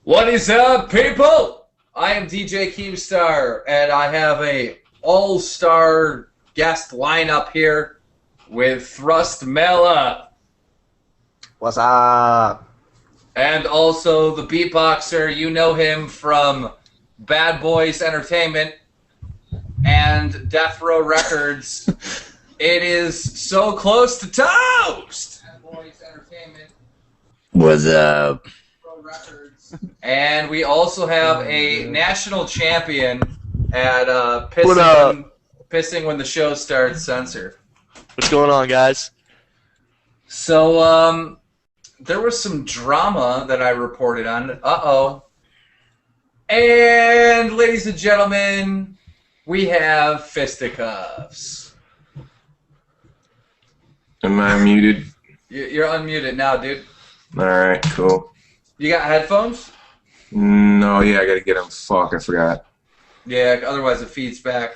What is up, people? I am DJ KEEMSTAR, and I have a all-star guest lineup here with Thrust Mela. What's up? And also the beatboxer. You know him from Bad Boys Entertainment and Death Row Records. It is so close to toast! Bad Boys Entertainment. What's up? And we also have a national champion at pissing when the show starts, Censor. What's going on, guys? So, there was some drama that I reported on. Uh-oh. And, ladies and gentlemen, we have fisticuffs. Am I muted? You're unmuted now, dude. Alright, cool. You got headphones? No, yeah, I gotta get them. Fuck, I forgot. Yeah, otherwise it feeds back.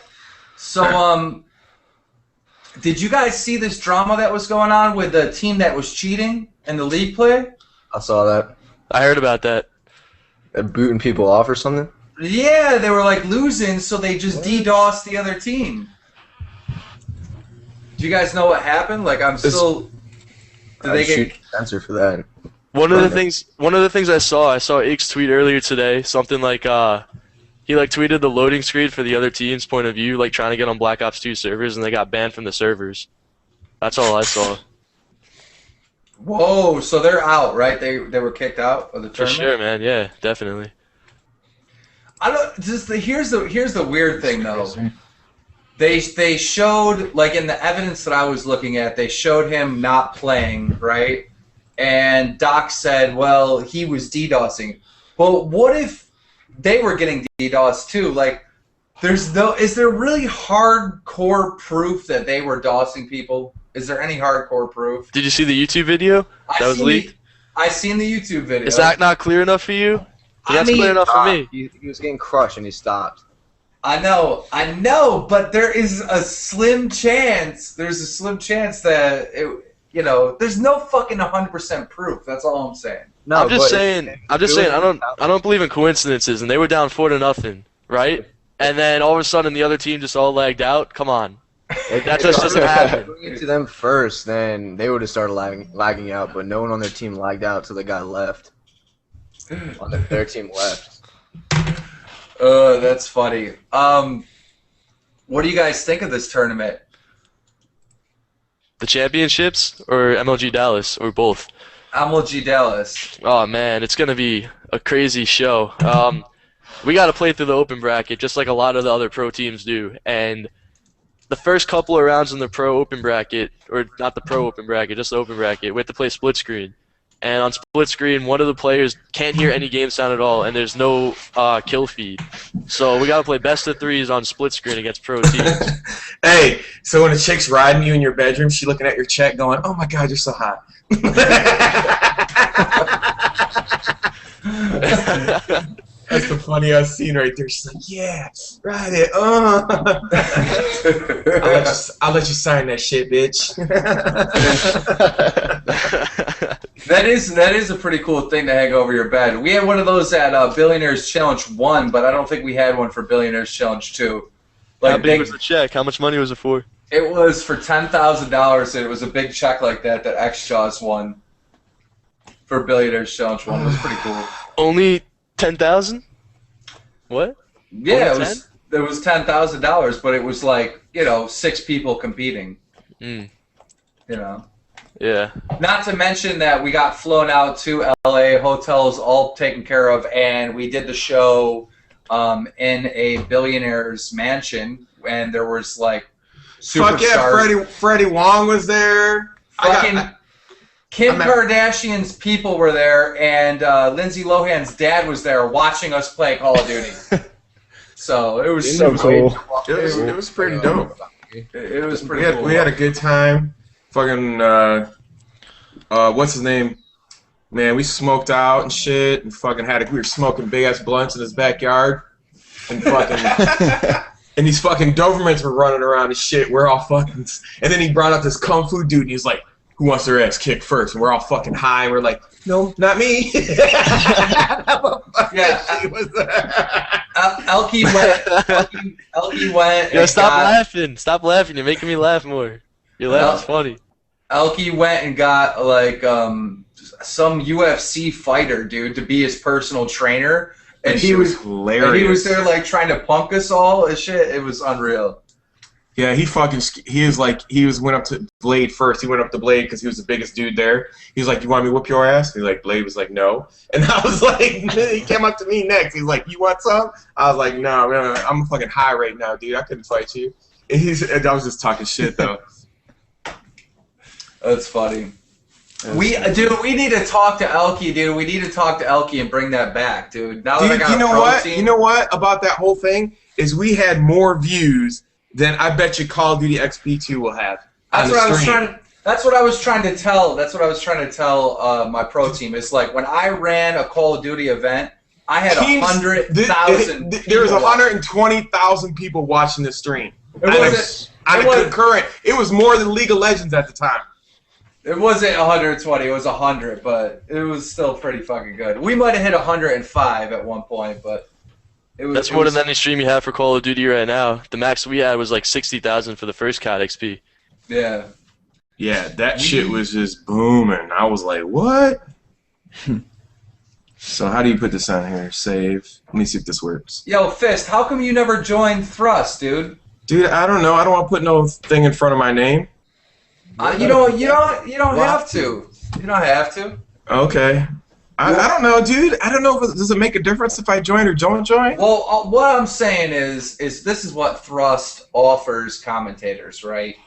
So, did you guys see this drama that was going on with the team that was cheating in the league play? I saw that. I heard about that. They're booting people off or something? Yeah, they were like losing, so they just DDoS the other team. Do you guys know what happened? Like, I'm still. Did they get censor for that? One of the things I saw Ike's tweet earlier today, something like he tweeted the loading screen for the other team's point of view, like trying to get on Black Ops 2 servers, and they got banned from the servers. That's all I saw. Whoa, so they're out, right? They were kicked out of the tournament? For sure, man. Yeah, definitely. I don't here's the weird thing though. They showed, like, in the evidence that I was looking at, they showed him not playing, right? And Doc said, well, he was DDoSing. But what if they were getting DDoS too? Like, is there really hardcore proof that they were DOSing people? Is there any hardcore proof? Did you see the YouTube video that was leaked? I seen the YouTube video. Is that not clear enough for you? That's clear enough for me. He was getting crushed and he stopped. I know, but there is a slim chance. There's a slim chance that there's no fucking 100% proof. That's all I'm saying. No, I'm just saying. I don't believe in coincidences, and they were down 4-0, right? And then all of a sudden the other team just all lagged out. Come on, that just doesn't happen. Going into them first, then they would have started lagging out, but no one on their team lagged out till the guy left. Their team left. That's funny. What do you guys think of this tournament? The championships or MLG Dallas or both? MLG Dallas. Oh man, it's gonna be a crazy show. We gotta play through the open bracket just like a lot of the other pro teams do, and the first couple of rounds in the pro open bracket, or not the pro open bracket, just the open bracket, we have to play split screen. And on split screen, one of the players can't hear any game sound at all, and there's no kill feed. So we gotta play best of threes on split screen against pro teams. Hey, so when a chick's riding you in your bedroom, she looking at your check going, oh my god, you're so hot. That's the funniest scene right there. She's like, yeah, ride it. I'll let you sign that shit, bitch. That is a pretty cool thing to hang over your bed. We had one of those at Billionaires Challenge 1, but I don't think we had one for Billionaires Challenge 2. Like, how big was the check? How much money was it for? It was for $10,000, and it was a big check like that X-Jaws won for Billionaires Challenge 1. It was pretty cool. Only 10,000? What? Yeah, it was $10,000, but it was like, 6 people competing. Mm. Yeah. Not to mention that we got flown out to LA, hotels all taken care of, and we did the show in a billionaire's mansion, and there was like superstars. Fuck yeah, Freddie Wong was there. Kim Kardashian's people were there, and Lindsay Lohan's dad was there watching us play Call of Duty. So it was so cool. It was pretty dope. It was pretty cool. We had a good time. Fucking, what's his name? Man, we smoked out and shit, and fucking we were smoking big ass blunts in his backyard, and fucking, and these fucking Dobermans were running around and shit. We're all fucking, and then he brought up this kung fu dude, and he was like, "Who wants their ass kicked first?" And we're all fucking high, and we're like, "No, not me." Yeah. She was Elkie went. Elkie went. Yo, and stop got- laughing. Stop laughing. You're making me laugh more. Your laugh is funny. Elkie went and got like some UFC fighter dude to be his personal trainer, and he was hilarious. And he was there like trying to punk us all and shit. It was unreal. Yeah, went up to Blade first. He went up to Blade because he was the biggest dude there. He was like, "You want me to whoop your ass?" And like Blade was like, "No." And I was like, he came up to me next. He's like, "You want some?" I was like, "No, man, I'm fucking high right now, dude. I couldn't fight you." And I was just talking shit though. That's funny. We need to talk to Elkie, dude. We need to talk to Elkie and bring that back, dude. Now that I got you know a pro what? team, You know what about that whole thing is we had more views than I bet you Call of Duty XP2 will have. That's what I was trying to tell. That's what I was trying to tell my pro team. It's like when I ran a Call of Duty event, I had 100,000. There was 120,000 people watching this stream. Concurrent. It was more than League of Legends at the time. It wasn't 120. It was 100, but it was still pretty fucking good. We might have hit 105 at one point, but it was. That's more than any stream you have for Call of Duty right now. The max we had was like 60,000 for the first COD XP. Yeah. Yeah, that shit was just booming. I was like, what? So how do you put this on here? Save. Let me see if this works. Yo, Fist, how come you never joined Thrust, dude? Dude, I don't know. I don't want to put no thing in front of my name. You don't have to. You don't have to. Okay. I don't know, dude. I don't know if does it make a difference if I join or don't join? Well, what I'm saying is this is what Thrust offers commentators, right?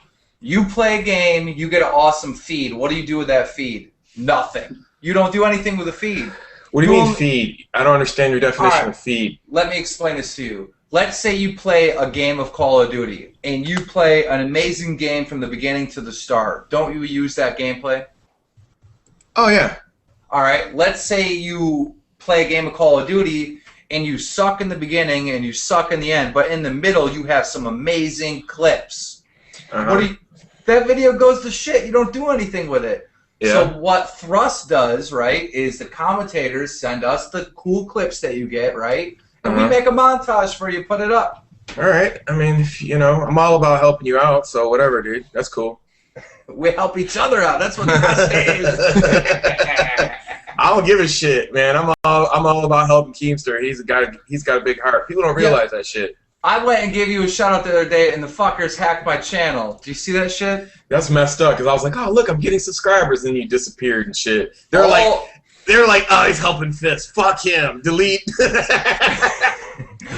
You play a game, you get an awesome feed. What do you do with that feed? Nothing. You don't do anything with the feed. What do you mean feed? I don't understand your definition of feed. Let me explain this to you. Let's say you play a game of Call of Duty, and you play an amazing game from the beginning to the start. Don't you use that gameplay? Oh, yeah. All right, let's say you play a game of Call of Duty, and you suck in the beginning, and you suck in the end, but in the middle you have some amazing clips. That video goes to shit. You don't do anything with it. Yeah. So what Thrust does, right, is the commentators send us the cool clips that you get, right? And we make a montage for you, put it up. All right. I mean, I'm all about helping you out, so whatever, dude. That's cool. We help each other out. That's what Thrust is. I don't give a shit, man. I'm all about helping Keemstar. He's got a big heart. People don't realize that shit. I went and gave you a shout out the other day, and the fuckers hacked my channel. Do you see that shit? That's messed up, because I was like, oh, look, I'm getting subscribers, and you disappeared and shit. They're like, oh, he's helping Fist. Fuck him. Delete.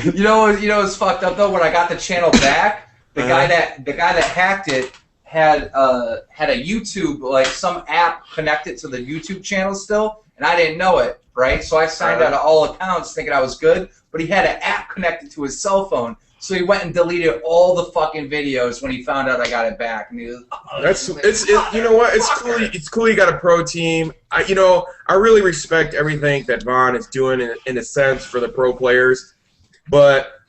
You know what's fucked up though? When I got the channel back, the guy that hacked it had a YouTube, like some app connected to the YouTube channel still, and I didn't know it, right? So I signed out of all accounts thinking I was good, but he had an app connected to his cell phone. So he went and deleted all the fucking videos when he found out I got it back. And he was, you know what? It's cool. It's cool you got a pro team. I really respect everything that Vaughn is doing in a sense for the pro players, but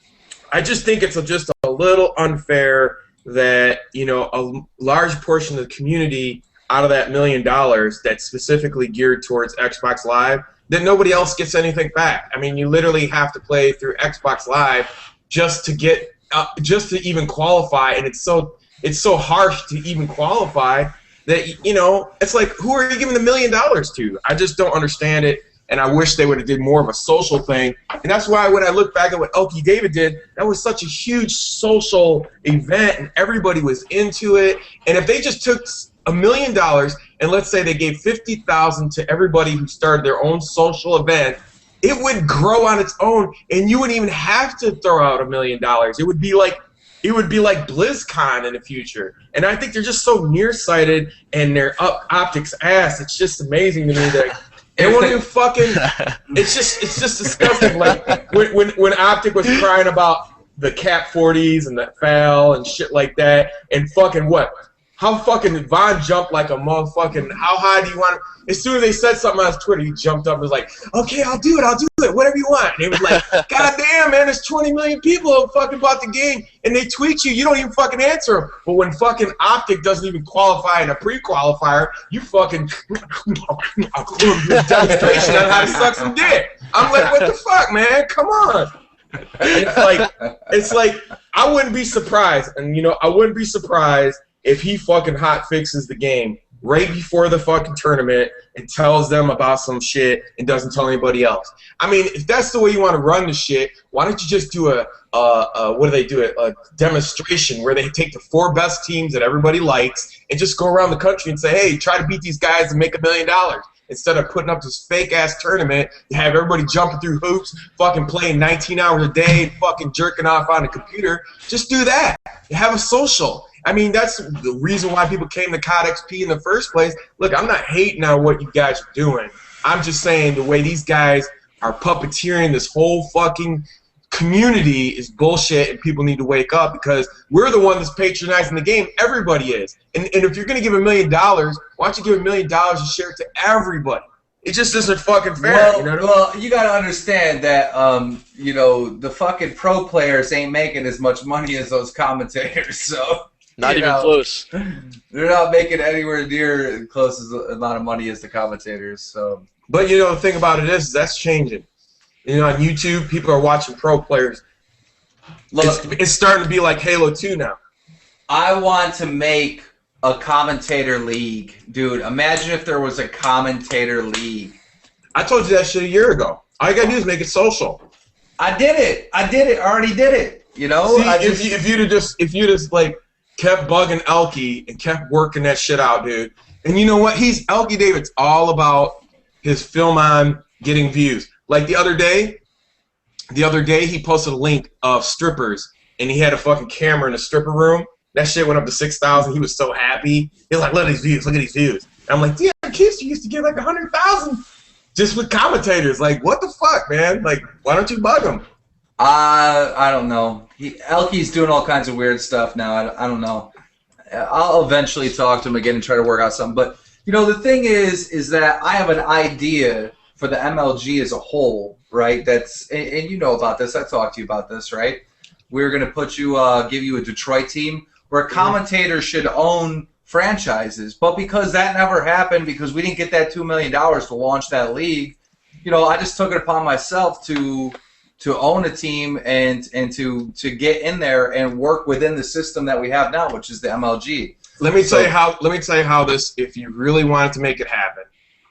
I just think it's just a little unfair that a large portion of the community out of that $1 million that's specifically geared towards Xbox Live, that nobody else gets anything back. I mean, you literally have to play through Xbox Live just to get just to even qualify, and it's so harsh to even qualify that it's like, who are you giving the $1 million to? I just don't understand it, and I wish they would have did more of a social thing. And that's why when I look back at what Elkie David did, that was such a huge social event, and everybody was into it. And if they just took $1 million and let's say they gave $50,000 to everybody who started their own social event, it would grow on its own, and you wouldn't even have to throw out $1 million. It would be like BlizzCon in the future. And I think they're just so nearsighted, and their optics ass. It's just amazing to me that they won't even fucking. It's just disgusting. Like when Optic was crying about the Cap 40s and the FAL and shit like that, and fucking what? how fucking Von jumped like a motherfucking, how high do you want? As soon as they said something on his Twitter, he jumped up and was like, okay, I'll do it, whatever you want. And it was like, God damn, man, there's 20 million people who fucking bought the game, and they tweet you don't even fucking answer them. But when fucking Optic doesn't even qualify in a pre-qualifier, you fucking demonstration on how to suck some dick. I'm like, what the fuck, man? Come on. It's like, I wouldn't be surprised, and I wouldn't be surprised if he fucking hot fixes the game right before the fucking tournament and tells them about some shit and doesn't tell anybody else. I mean, if that's the way you want to run the shit, why don't you just do a demonstration where they take the 4 best teams that everybody likes and just go around the country and say, hey, try to beat these guys and make $1 million. Instead of putting up this fake-ass tournament, you have everybody jumping through hoops, fucking playing 19 hours a day, and fucking jerking off on a computer. Just do that. Have a social. I mean, that's the reason why people came to COD XP in the first place. Look, I'm not hating on what you guys are doing. I'm just saying the way these guys are puppeteering this whole fucking community is bullshit, and people need to wake up because we're the one that's patronizing the game. Everybody is. And if you're going to give $1 million, why don't you give $1 million and share it to everybody? It just isn't fucking fair. Well, you got to understand that, the fucking pro players ain't making as much money as those commentators, so... Not even close. They're not making anywhere near close as amount of money as the commentators. So, but the thing about it is that's changing. On YouTube, people are watching pro players. Look, it's starting to be like Halo 2 now. I want to make a commentator league, dude. Imagine if there was a commentator league. I told you that shit a year ago. All you gotta do is make it social. I did it. I already did it. See, if you just like kept bugging Elky and kept working that shit out, dude. And you know what? Elky David's all about his film on getting views. Like the other day he posted a link of strippers and he had a fucking camera in a stripper room. That shit went up to 6,000. He was so happy. He was like, look at these views, look at these views. And I'm like, damn, Keemstar used to get like 100,000 just with commentators. Like, what the fuck, man? Like, why don't you bug him? I don't know. Elky's doing all kinds of weird stuff now. I don't know. I'll eventually talk to him again and try to work out something. But, the thing is that I have an idea for the MLG as a whole, right? And you know about this. I talked to you about this, right? We're going to give you a Detroit team where commentators should own franchises. But because that never happened, because we didn't get that $2 million to launch that league, I just took it upon myself to own a team and to get in there and work within the system that we have now, which is the MLG. Let me tell you how this, if you really wanted to make it happen,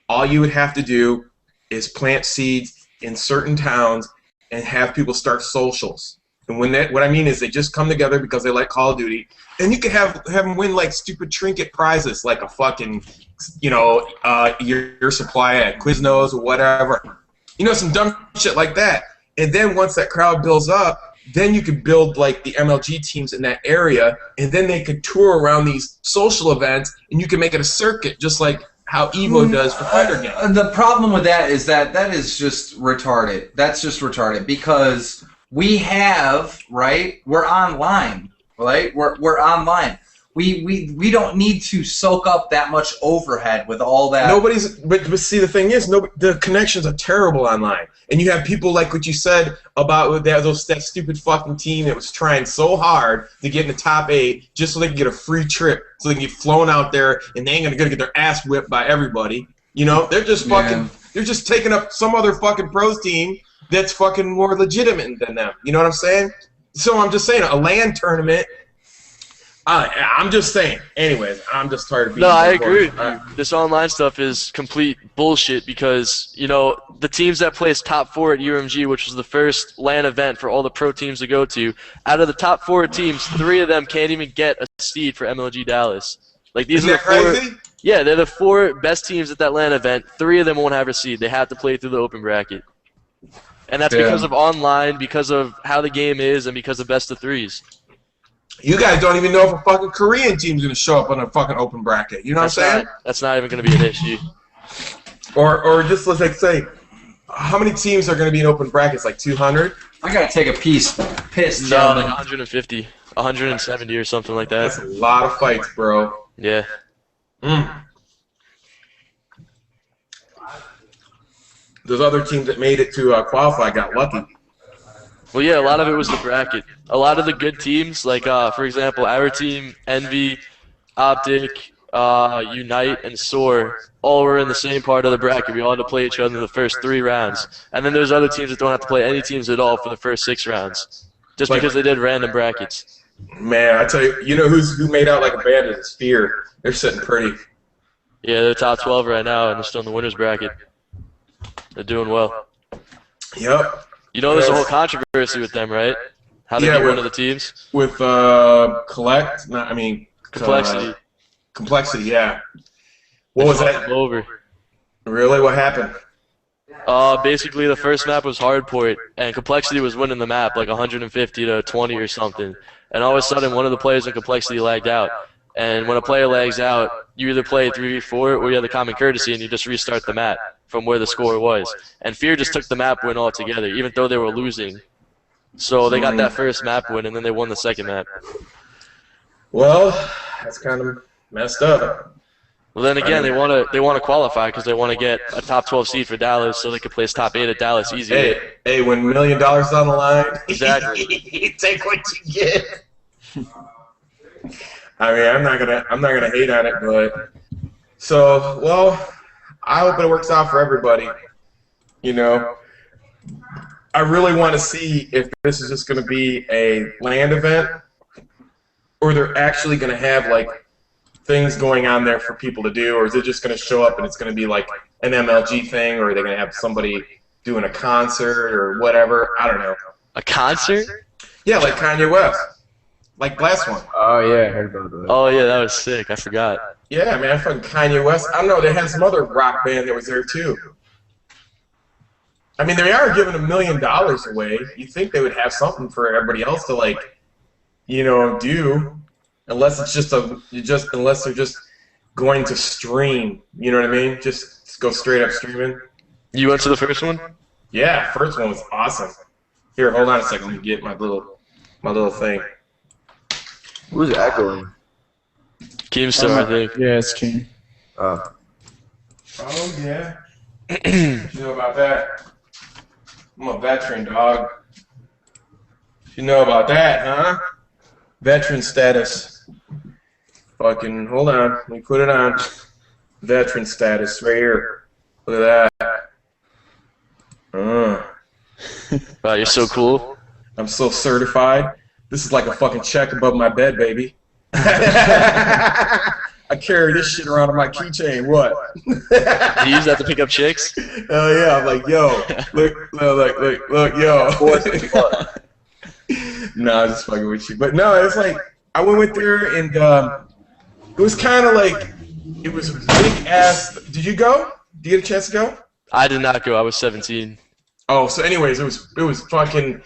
all you would have to do is plant seeds in certain towns and have people start socials. And what I mean is they just come together because they like Call of Duty, and you could have them win like stupid trinket prizes, like a fucking, your supply at Quiznos or whatever, some dumb shit like that. And then once that crowd builds up, then you could build like the MLG teams in that area, and then they could tour around these social events, and you can make it a circuit, just like how Evo does for fighter games. The problem with that is that is just retarded. That's just retarded because we have, right? We're online, right? We're online. We don't need to soak up that much overhead with all that. But see, the thing is, the connections are terrible online, and you have people like what you said about that stupid fucking team that was trying so hard to get in the top 8 just so they can get a free trip, so they can get flown out there, and they ain't gonna get their ass whipped by everybody. They're just fucking, they're just taking up some other fucking pros team that's fucking more legitimate than them. You know what I'm saying? So I'm just saying, a LAN tournament. I'm just saying. Anyways, I'm just tired of being. No, I agree with you. This online stuff is complete bullshit because the teams that placed top 4 at UMG, which was the first LAN event for all the pro teams to go to, out of the top 4 teams, 3 of them can't even get a seed for MLG Dallas. Like these Isn't are the 4. Crazy? Yeah, they're the 4 best teams at that LAN event. 3 of them won't have a seed. They have to play through the open bracket, and that's because of online, because of how the game is, and because of best of 3s. You guys don't even know if a fucking Korean team's gonna show up on a fucking open bracket. You know what I'm saying? That's not even gonna be an issue. Or just let's say, how many teams are gonna be in open brackets? Like 200? I gotta take a piss. No, like 150, 170 or something like that. That's a lot of fights, bro. Yeah. Those other teams that made it to qualify got lucky. Well, yeah, a lot of it was the bracket. A lot of the good teams, like for example, our team, Envy, Optic, Unite, and Soar, all were in the same part of the bracket. We all had to play each other in the first 3 rounds. And then there's other teams that don't have to play any teams at all for the first 6 rounds, just because they did random brackets. Man, I tell you, you know who made out like a bandit is Sphere. They're sitting pretty. Yeah, they're top 12 right now, and they're still in the winners bracket. They're doing well. Yep. You know there's a whole controversy with them, right? How they beat one of the teams? With Complexity. Complexity, yeah. What was that? Over. Really? What happened? Basically the first map was Hardport, and Complexity was winning the map like 150 to 20 or something. And all of a sudden, one of the players in Complexity lagged out. And when a player lags out, you either play 3v4 or you have the common courtesy and you just restart the map from where the score was. And Fear just took the map win altogether, even though they were losing. So they got that first map win, and then they won the second map. Well, that's kind of messed up. Well, then again, they want to qualify because they want to get a top 12 seed for Dallas, so they could place top 8 at Dallas easy. Hey, when $1 million on the line, exactly. You take what you get. I mean, I'm not gonna hate on it, but well, I hope it works out for everybody. You know, I really want to see if this is just gonna be a land event, or they're actually gonna have like things going on there for people to do, or is it just gonna show up and it's gonna be like an MLG thing, or are they gonna have somebody doing a concert or whatever? I don't know. A concert? Yeah, like Kanye West. Like last one. Oh, yeah, I heard about that. Oh, yeah, that was sick. I forgot. Yeah, man, fucking Kanye West. I don't know, they had some other rock band that was there, too. I mean, they are giving $1 million away. You'd think they would have something for everybody else to, like, you know, do. Unless it's unless they're just going to stream. You know what I mean? Just go straight up streaming. You went to the first one? Yeah, first one was awesome. Here, hold on a second. Let me get my little thing. Who's echoing? KEEMSTAR, I think. Yeah, it's King. Oh, yeah. You know about that? I'm a veteran, dog. You know about that, huh? Veteran status. Fucking, hold on. Let me put it on. Veteran status right here. Look at that. Wow, you're so cool. I'm so certified. This is like a fucking check above my bed, baby. I carry this shit around on my keychain. What? You use that to pick up chicks? Hell yeah! I'm like, yo, look, yo. No, I'm just fucking with you. But no, it's like I went there and it was kind of like it was a big ass. Did you go? Did you get a chance to go? I did not go. I was 17. Oh, so anyways, it was fucking.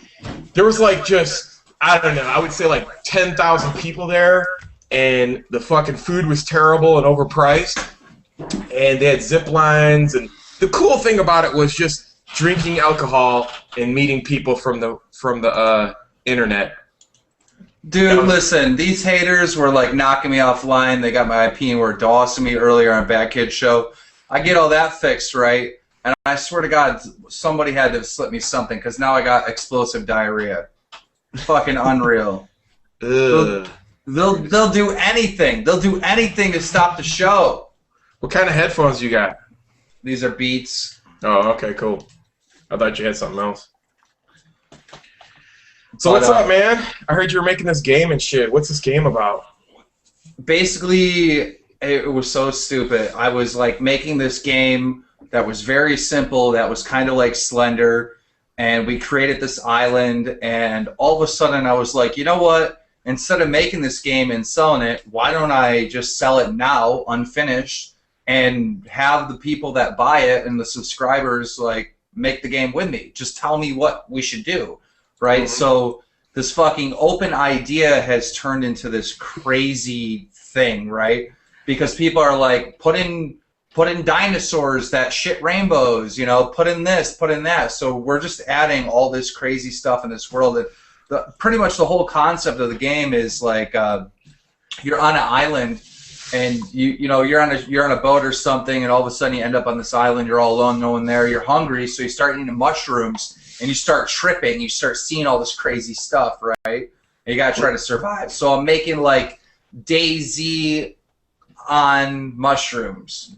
There was like just. I don't know, I would say like 10,000 people there, and the fucking food was terrible and overpriced, and they had zip lines, and the cool thing about it was just drinking alcohol and meeting people from the internet. Dude, listen, these haters were like knocking me offline. They got my IP and were DOSing me earlier on Bad Kid Show. I get all that fixed, right? And I swear to God, somebody had to slip me something, because now I got explosive diarrhea. Fucking unreal. Ugh. They'll do anything. They'll do anything to stop the show. What kind of headphones you got? These are Beats. Oh, okay, cool. I thought you had something else. So what's up, man? I heard you were making this game and shit. What's this game about? Basically, it was so stupid. I was like making this game that was very simple, that was kind of like Slender. And we created this island, and all of a sudden I was like, you know what? Instead of making this game and selling it, why don't I just sell it now, unfinished, and have the people that buy it and the subscribers like make the game with me? Just tell me what we should do, right? Mm-hmm. So this fucking open idea has turned into this crazy thing, right? Because people are like, put in dinosaurs that shit rainbows, you know, put in this, put in that. So we're just adding all this crazy stuff in this world. Pretty much the whole concept of the game is like you're on an island and you're on a boat or something, and all of a sudden you end up on this island. You're all alone, no one there. You're hungry, so you start eating mushrooms, and you start tripping. You start seeing all this crazy stuff, right? And you gotta try to survive. So I'm making like DayZ on mushrooms.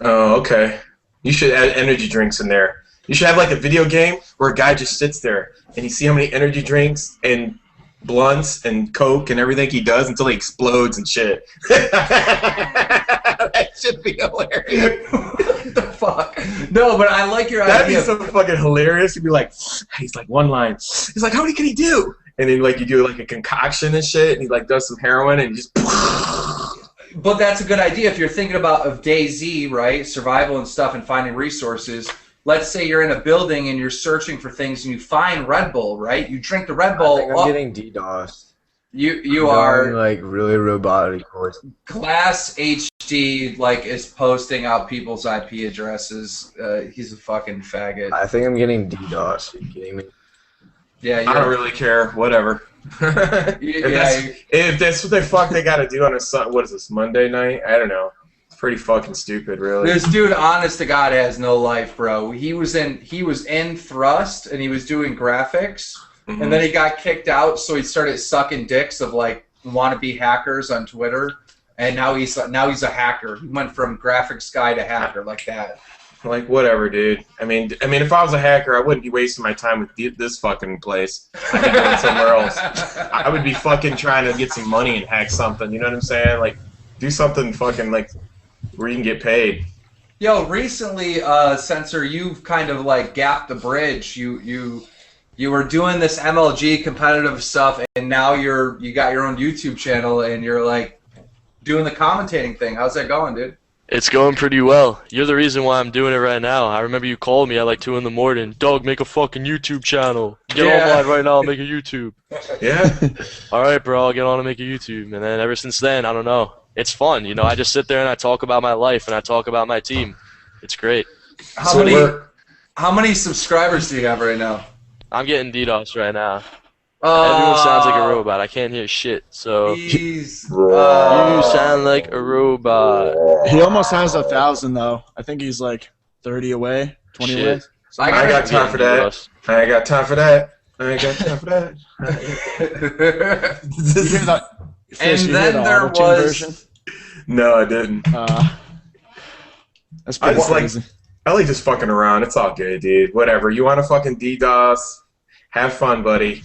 Oh, okay. You should add energy drinks in there. You should have like a video game where a guy just sits there and you see how many energy drinks and blunts and coke and everything he does until he explodes and shit. That should be hilarious. What the fuck? No, but I like your That'd idea. be so fucking hilarious. He'd be like, he's like one line. He's like, how many can he do? And then like you do like a concoction and shit, and he like does some heroin and just. But that's a good idea if you're thinking about DayZ, right? Survival and stuff and finding resources. Let's say you're in a building and you're searching for things and you find Red Bull, right? You drink the Red Bull. I think I'm getting DDoS. You are going, like really robotic. Class HD like is posting out people's IP addresses. He's a fucking faggot. I think I'm getting DDoS. Are you kidding me? Yeah, I don't really care. Whatever. If that's what they got to do on a what is this, Monday night? I don't know. It's pretty fucking stupid, really. This dude, honest to God, has no life, bro. He was in Thrust and he was doing graphics, and then he got kicked out, so he started sucking dicks of like wannabe hackers on Twitter, and now he's a hacker. He went from graphics guy to hacker like that. Like, whatever, dude. I mean, if I was a hacker, I wouldn't be wasting my time with this fucking place. I'd be going somewhere else. I would be fucking trying to get some money and hack something. You know what I'm saying? Like, do something fucking like where you can get paid. Yo, recently, Censor, you've kind of like gapped the bridge. You were doing this MLG competitive stuff, and now you got your own YouTube channel, and you're like doing the commentating thing. How's that going, dude? It's going pretty well. You're the reason why I'm doing it right now. I remember you called me at like 2 in the morning. Dog, make a fucking YouTube channel. Get online right now and make a YouTube. Yeah. All right, bro, I'll get on and make a YouTube. And then ever since then, I don't know. It's fun. You know, I just sit there and I talk about my life and I talk about my team. It's great. How many subscribers do you have right now? I'm getting DDoS right now. Everyone sounds like a robot. I can't hear shit. So you sound like a robot. He almost has 1,000 though. I think he's like 30 away, 20 away. I got time for that. I ain't got time for that. I ain't got time for that. And then there was. No, I didn't. That's pretty crazy. I like just fucking around. It's all good, dude. Whatever. You want to fucking DDoS? Have fun, buddy.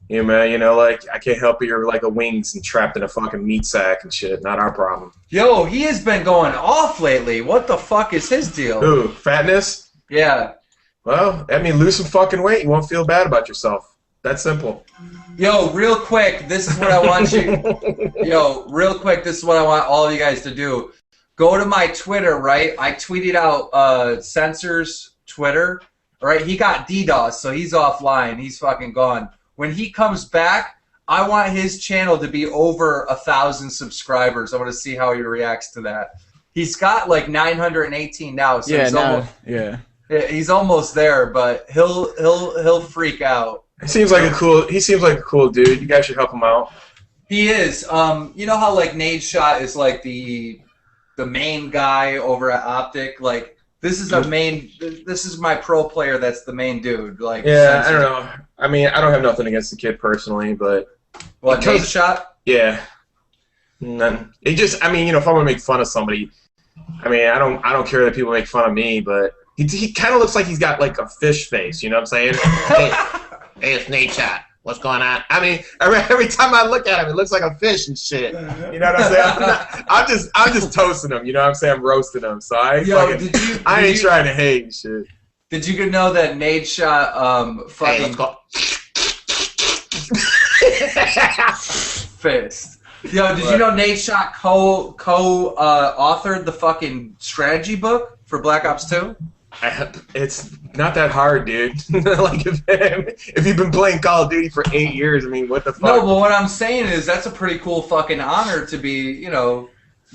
Yeah, man, you know, like, I can't help it, you're like a wings and trapped in a fucking meat sack and shit. Not our problem. Yo, he has been going off lately. What the fuck is his deal? Who? Fatness? Yeah. Well, I mean, lose some fucking weight. You won't feel bad about yourself. That's simple. Yo, real quick, this is what I want you... Yo, real quick, this is what I want all of you guys to do. Go to my Twitter, right? I tweeted out Censor's Twitter. Right? He got DDoS, so he's offline. He's fucking gone. When he comes back, I want his channel to be over 1,000 subscribers. I want to see how he reacts to that. He's got like 918 now, so he's almost there. But he'll freak out. He seems like a cool dude. You guys should help him out. He is. You know how like Nade Shot is like the main guy over at Optic, like. This is my pro player that's the main dude. Like, yeah, I don't know. I mean, I don't have nothing against the kid personally, but what, Nade Shot? Yeah. None. It just, I mean, you know, if I'm gonna make fun of somebody, I mean, I don't care that people make fun of me, but he kind of looks like he's got like a fish face. You know what I'm saying? Hey, it's Nade Shot. What's going on? I mean, every time I look at him, it looks like a fish and shit. You know what I'm saying? I'm just toasting him. You know what I'm saying? I'm roasting him. So I ain't trying to hate and shit. Did you know that Nade Shot fucking... Hey, let's go. Fist. Yo, did you know Nade Shot co-authored the fucking strategy book for Black Ops 2? It's not that hard, dude. Like if you've been playing Call of Duty for 8 years, I mean, what the fuck? No, but what I'm saying is that's a pretty cool fucking honor to be, you know.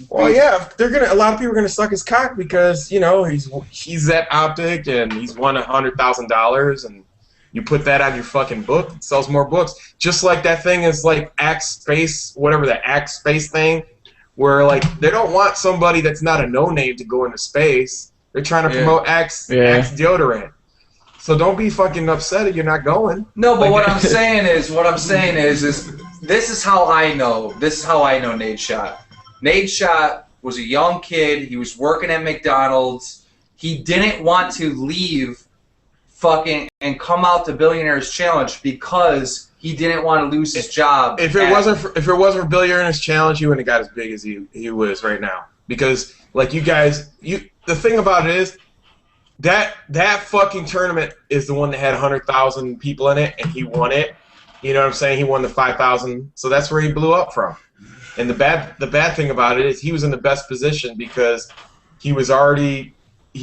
Well, yeah, a lot of people are gonna suck his cock because you know he's at Optic and he's won $100,000 and you put that on your fucking book, it sells more books. Just like that thing is like Axe Space, whatever the Axe Space thing. where like they don't want somebody that's not a no-name to go into space. They're trying to promote Axe deodorant. So don't be fucking upset if you're not going. No, but what I'm saying is this is how I know. This is how I know Nate Shot. Nate Shot was a young kid. He was working at McDonald's. He didn't want to leave fucking and come out to Billionaires Challenge because he didn't want to lose his job. If it wasn't for Billionaires Challenge, he wouldn't have got as big as he was right now. Because like you guys, the thing about it is that fucking tournament is the one that had 100,000 people in it, and he won it. You know what I'm saying? He won the 5,000, so that's where he blew up from. And the bad thing about it is he was in the best position because he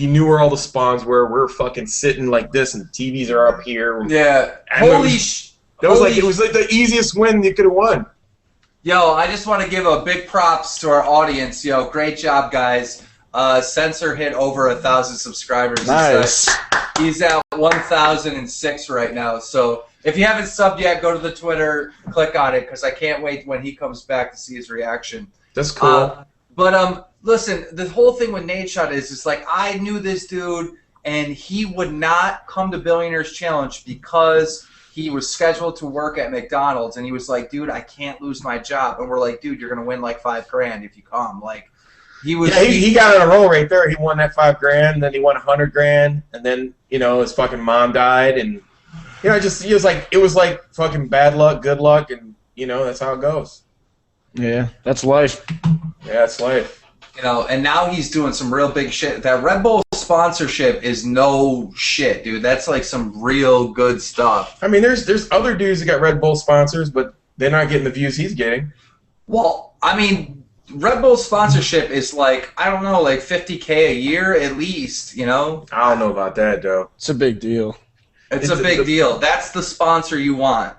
knew where all the spawns were. We're fucking sitting like this, and the TVs are up here. Yeah. It was like the easiest win you could have won. Yo, I just want to give a big props to our audience. Yo, great job, guys. Censor hit over 1,000 subscribers. Nice. He's at 1,006 right now. So if you haven't subbed yet, go to the Twitter, click on it, because I can't wait when he comes back to see his reaction. That's cool. But listen, the whole thing with Nate Shot is like I knew this dude, and he would not come to Billionaires Challenge because he was scheduled to work at McDonald's, and he was like, dude, I can't lose my job. And we're like, dude, you're going to win like $5,000 if you come. Like, he was. Yeah, he got on a roll right there. He won that $5,000, then he won $100,000, and then, his fucking mom died, and, it was like fucking bad luck, good luck, and, that's how it goes. Yeah, that's life. Yeah, it's life. And now he's doing some real big shit. That Red Bull sponsorship is no shit, dude. That's like some real good stuff. I mean, there's other dudes that got Red Bull sponsors, but they're not getting the views he's getting. Well, I mean, Red Bull sponsorship is like, I don't know, like $50K a year at least, I don't know about that, though. It's a big deal. It's a big deal. That's the sponsor you want.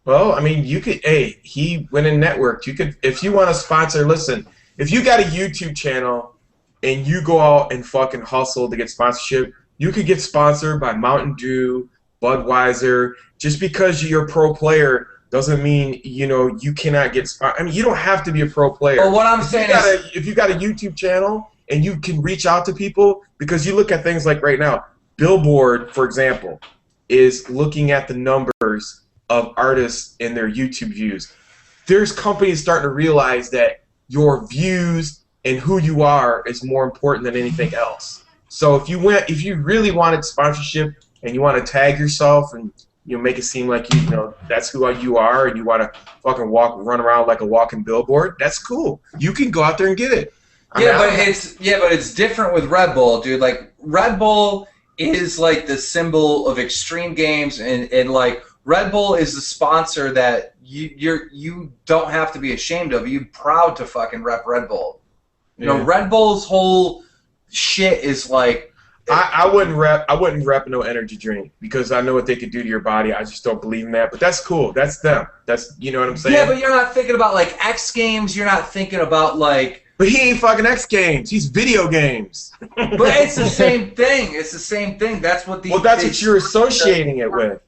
Well, I mean, he went in networked. You could, if you want to sponsor, listen, if you got a YouTube channel and you go out and fucking hustle to get sponsorship, you could get sponsored by Mountain Dew, Budweiser. Just because you're a pro player doesn't mean, you cannot get sponsored. I mean, you don't have to be a pro player. Well, what I'm saying is, if you got a YouTube channel and you can reach out to people, because you look at things like right now, Billboard, for example, is looking at the numbers of artists and their YouTube views. There's companies starting to realize that your views and who you are is more important than anything else. So if you really wanted sponsorship and you want to tag yourself and make it seem like that's who you are, and you want to fucking run around like a walking billboard, that's cool. You can go out there and get it. But it's different with Red Bull, dude. Like Red Bull is like the symbol of extreme games, and like Red Bull is the sponsor that you don't have to be ashamed of. You're proud to fucking rep Red Bull. Red Bull's whole shit is like. I wouldn't rep no energy drink because I know what they could do to your body. I just don't believe in that. But that's cool. That's them. That's what I'm saying. Yeah, but you're not thinking about like X Games. You're not thinking about like. But he ain't fucking X Games. He's video games. But it's the same thing. It's the same thing. That's what the. Well, that's what you're associating it with.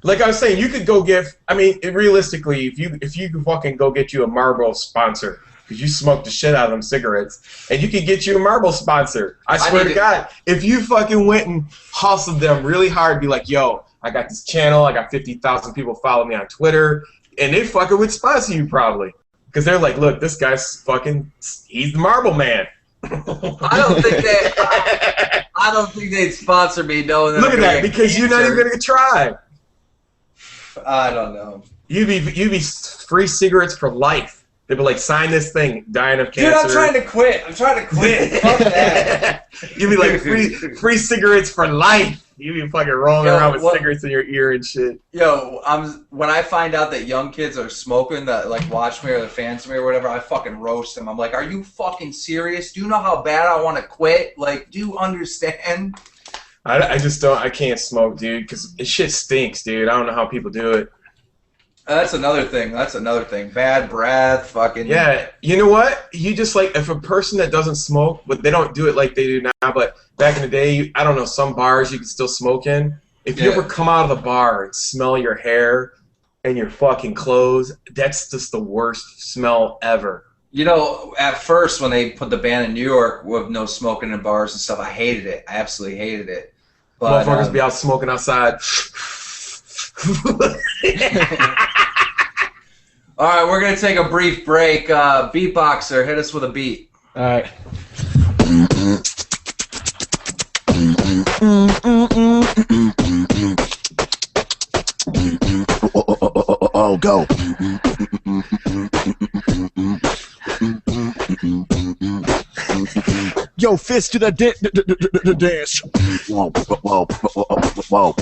Like I was saying, you could go realistically, if you could fucking go get you a Marlboro sponsor, because you smoke the shit out of them cigarettes, and you can get you a Marlboro sponsor. I swear to God, if you fucking went and hustled them really hard, be like, yo, I got this channel, I got 50,000 people follow me on Twitter, and they fucking would sponsor you probably. Because they're like, look, this guy's he's the Marble Man. I don't think they'd sponsor me knowing that. Look at that, because you're not even gonna try. I don't know. You'd be free cigarettes for life. They'd be like, sign this thing, dying of cancer. Dude, I'm trying to quit. Fuck that. You'd be like, free cigarettes for life. You'd be fucking rolling around with cigarettes in your ear and shit. Yo, when I find out that young kids are smoking that like watch me or the fans me or whatever, I fucking roast them. I'm like, are you fucking serious? Do you know how bad I want to quit? Like, do you understand? I just don't. I can't smoke, dude, because shit stinks, dude. I don't know how people do it. That's another thing. Bad breath, fucking. Yeah, you know what? You just like, if a person that doesn't smoke, but they don't do it like they do now, but back in the day, I don't know, some bars you could still smoke in. If you ever come out of the bar and smell your hair, and your fucking clothes. That's just the worst smell ever. You know, at first when they put the ban in New York with no smoking in bars and stuff, I hated it. I absolutely hated it. But, Motherfuckers be out smoking outside. All right, we're gonna take a brief break. Beatboxer, hit us with a beat. All right. Oh, go. Yo, fist to the dance. Whoa, whoa, whoa,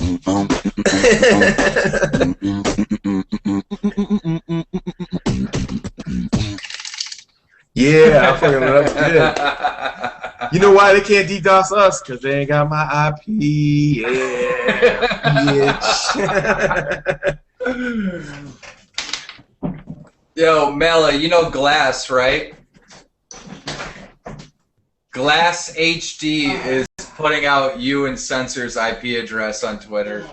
Yeah, I fucking love it. You know why they can't DDoS us? Because they ain't got my IP. Yeah, bitch. Yo, Mela, you know Glass, right? Glass HD is putting out you and Censor's IP address on Twitter.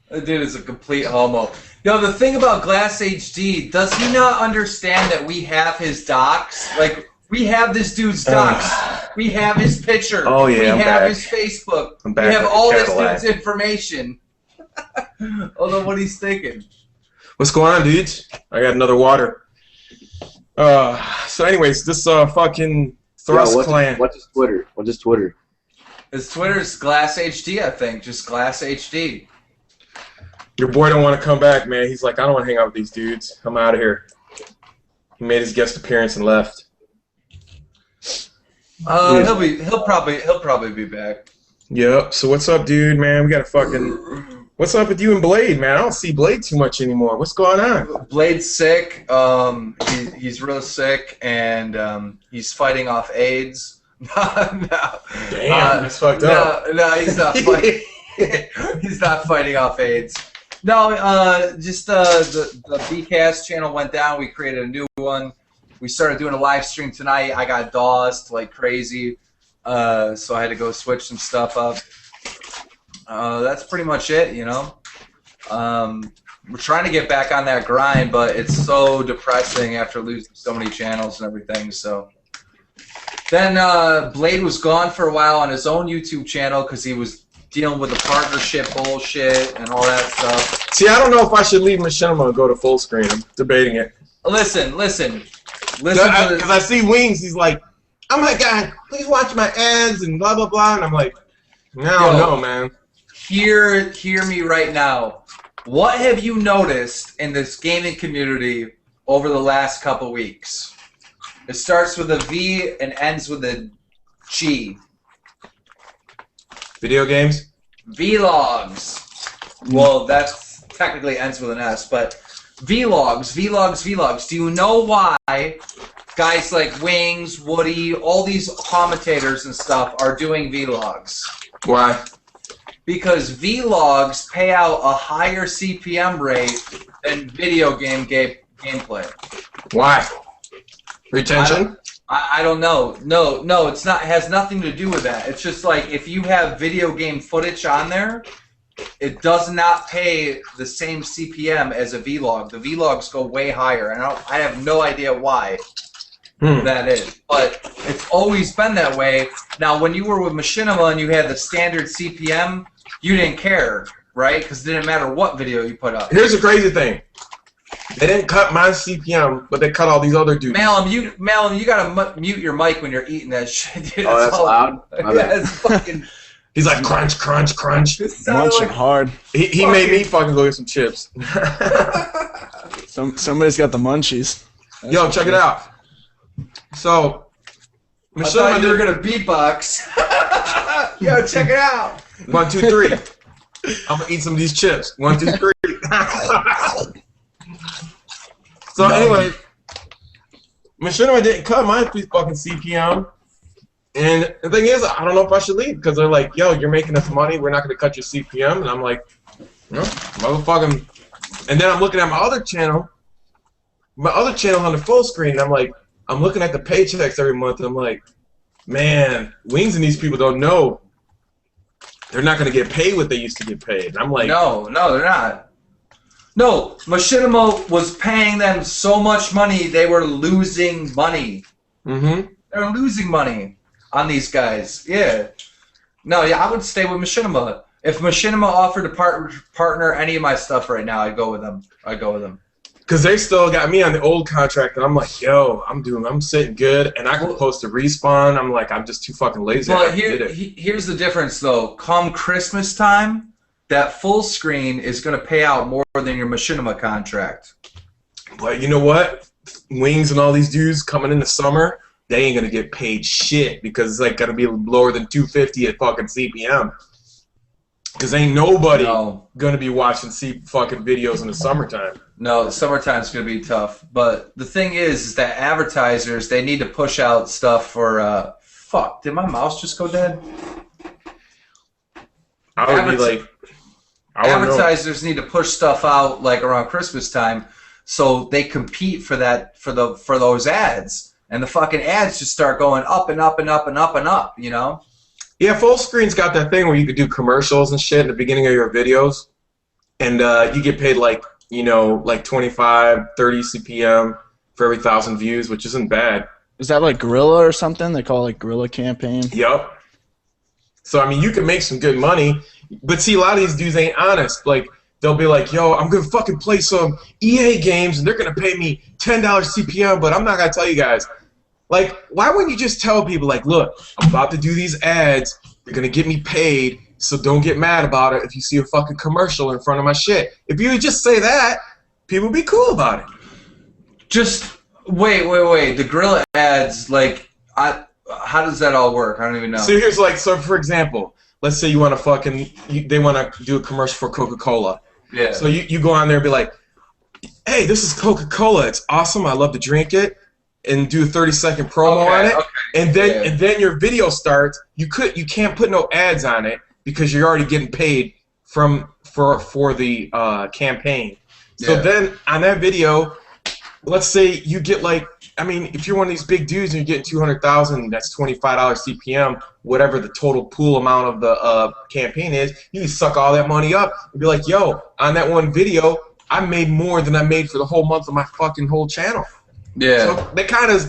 That dude is a complete homo. Yo, the thing about Glass HD, does he not understand that we have his docs? Like, we have this dude's docs. We have his picture. Oh, yeah, we I'm have back. his Facebook. I'm back We have with the all this Cadillac. dude's information. I don't know what he's thinking. What's going on, dudes? I got another water. So anyways, this fucking Thrust clan. What's his Twitter? What's his Twitter? His Twitter's Glass HD, I think. Just Glass HD. Your boy don't want to come back, man. He's like, I don't want to hang out with these dudes. I'm out of here. He made his guest appearance and left. He'll probably be back. Yep. So what's up, dude, man? We got to fucking... What's up with you and Blade, man? I don't see Blade too much anymore. What's going on? Blade's sick. He's real sick, and he's fighting off AIDS. No. Damn, that's fucked up. No, he's not fighting. He's not fighting off AIDS. No, just the BCast channel went down. We created a new one. We started doing a live stream tonight. I got DDoSed like crazy, so I had to go switch some stuff up. That's pretty much it, you know. We're trying to get back on that grind, but it's so depressing after losing so many channels and everything. So then Blade was gone for a while on his own YouTube channel because he was dealing with the partnership bullshit and all that stuff. See, I don't know if I should leave Machinima and go to full screen. I'm debating it. Listen. Because I see Wings, he's like, oh my god, please watch my ads and blah, blah, blah. And I'm like, no, man. Hear me right now. What have you noticed in this gaming community over the last couple weeks? It starts with a V and ends with a G. Video games? Vlogs. Well, that's technically ends with an S, but Vlogs. Do you know why guys like Wings, Woody, all these commentators and stuff are doing Vlogs? Why? Because Vlogs pay out a higher CPM rate than video game gameplay. Why? Retention? I don't know. No, it's not. It has nothing to do with that. It's just like if you have video game footage on there, it does not pay the same CPM as a Vlog. The Vlogs go way higher, and I have no idea why that is. But it's always been that way. Now, when you were with Machinima and you had the standard CPM, you didn't care, right? Because it didn't matter what video you put up. Here's the crazy thing. They didn't cut my CPM, but they cut all these other dudes. Malum, you gotta mute your mic when you're eating that shit, dude. Oh, that's loud? Yeah, it's fucking... He's like, crunch, crunch, crunch. Munching hard. He made me fucking go get some chips. Somebody's got the munchies. Yo, check it out. So, I thought you were gonna beatbox. Yo, check it out. 1, 2, 3. I'm gonna eat some of these chips. 1, 2, 3. So anyway, Machinima didn't cut my fucking CPM. And the thing is, I don't know if I should leave because they're like, yo, you're making us money. We're not going to cut your CPM. And I'm like, no, motherfucking. And then I'm looking at my other channel on the full screen. And I'm like, I'm looking at the paychecks every month. And I'm like, man, Wings and these people don't know. They're not going to get paid what they used to get paid. And I'm like, No, they're not. No, Machinima was paying them so much money they were losing money. Mm-hmm. They were losing money on these guys. Yeah. No, yeah, I would stay with Machinima. If Machinima offered to partner any of my stuff right now, I'd go with them. Because they still got me on the old contract, and I'm like, yo, I'm sitting good, and I can post a respawn. I'm like, I'm just too fucking lazy. But here's the difference, though. Come Christmas time, that full screen is going to pay out more than your Machinima contract. But you know what? Wings and all these dudes coming in the summer, they ain't going to get paid shit because it's like going to be lower than 250 at fucking CPM. Because ain't nobody going to be watching fucking videos in the summertime. No, the summertime's going to be tough. But the thing is that advertisers, they need to push out stuff for, fuck, did my mouse just go dead? I would be like... Advertisers need to push stuff out like around Christmas time so they compete for that, for those ads. And the fucking ads just start going up and up and up and up and up, you know? Yeah, full screen's got that thing where you could do commercials and shit in the beginning of your videos. And you get paid like, you know, like 25, 30 CPM for every 1,000 views, which isn't bad. Is that like Guerrilla or something? They call it like Guerrilla campaign? Yep. So, I mean, you can make some good money. But see, a lot of these dudes ain't honest. Like, they'll be like, yo, I'm going to fucking play some EA games, and they're going to pay me $10 CPM, but I'm not going to tell you guys. Like, why wouldn't you just tell people, like, look, I'm about to do these ads. They're going to get me paid, so don't get mad about it if you see a fucking commercial in front of my shit. If you would just say that, people would be cool about it. Just, wait. The Guerrilla ads, like, how does that all work? I don't even know. So here's, like, so for example, let's say you want to fucking, they want to do a commercial for Coca-Cola. Yeah. So you go on there and be like, hey, this is Coca-Cola. It's awesome. I love to drink it. And do a 30-second promo on it, and then your video starts. You can't put no ads on it because you're already getting paid for the campaign. So then on that video, let's say you get like, I mean, if you're one of these big dudes and you're getting 200,000, that's $25 CPM, whatever the total pool amount of the campaign is. You can suck all that money up and be like, yo, on that one video, I made more than I made for the whole month of my fucking whole channel. Yeah. So they kind of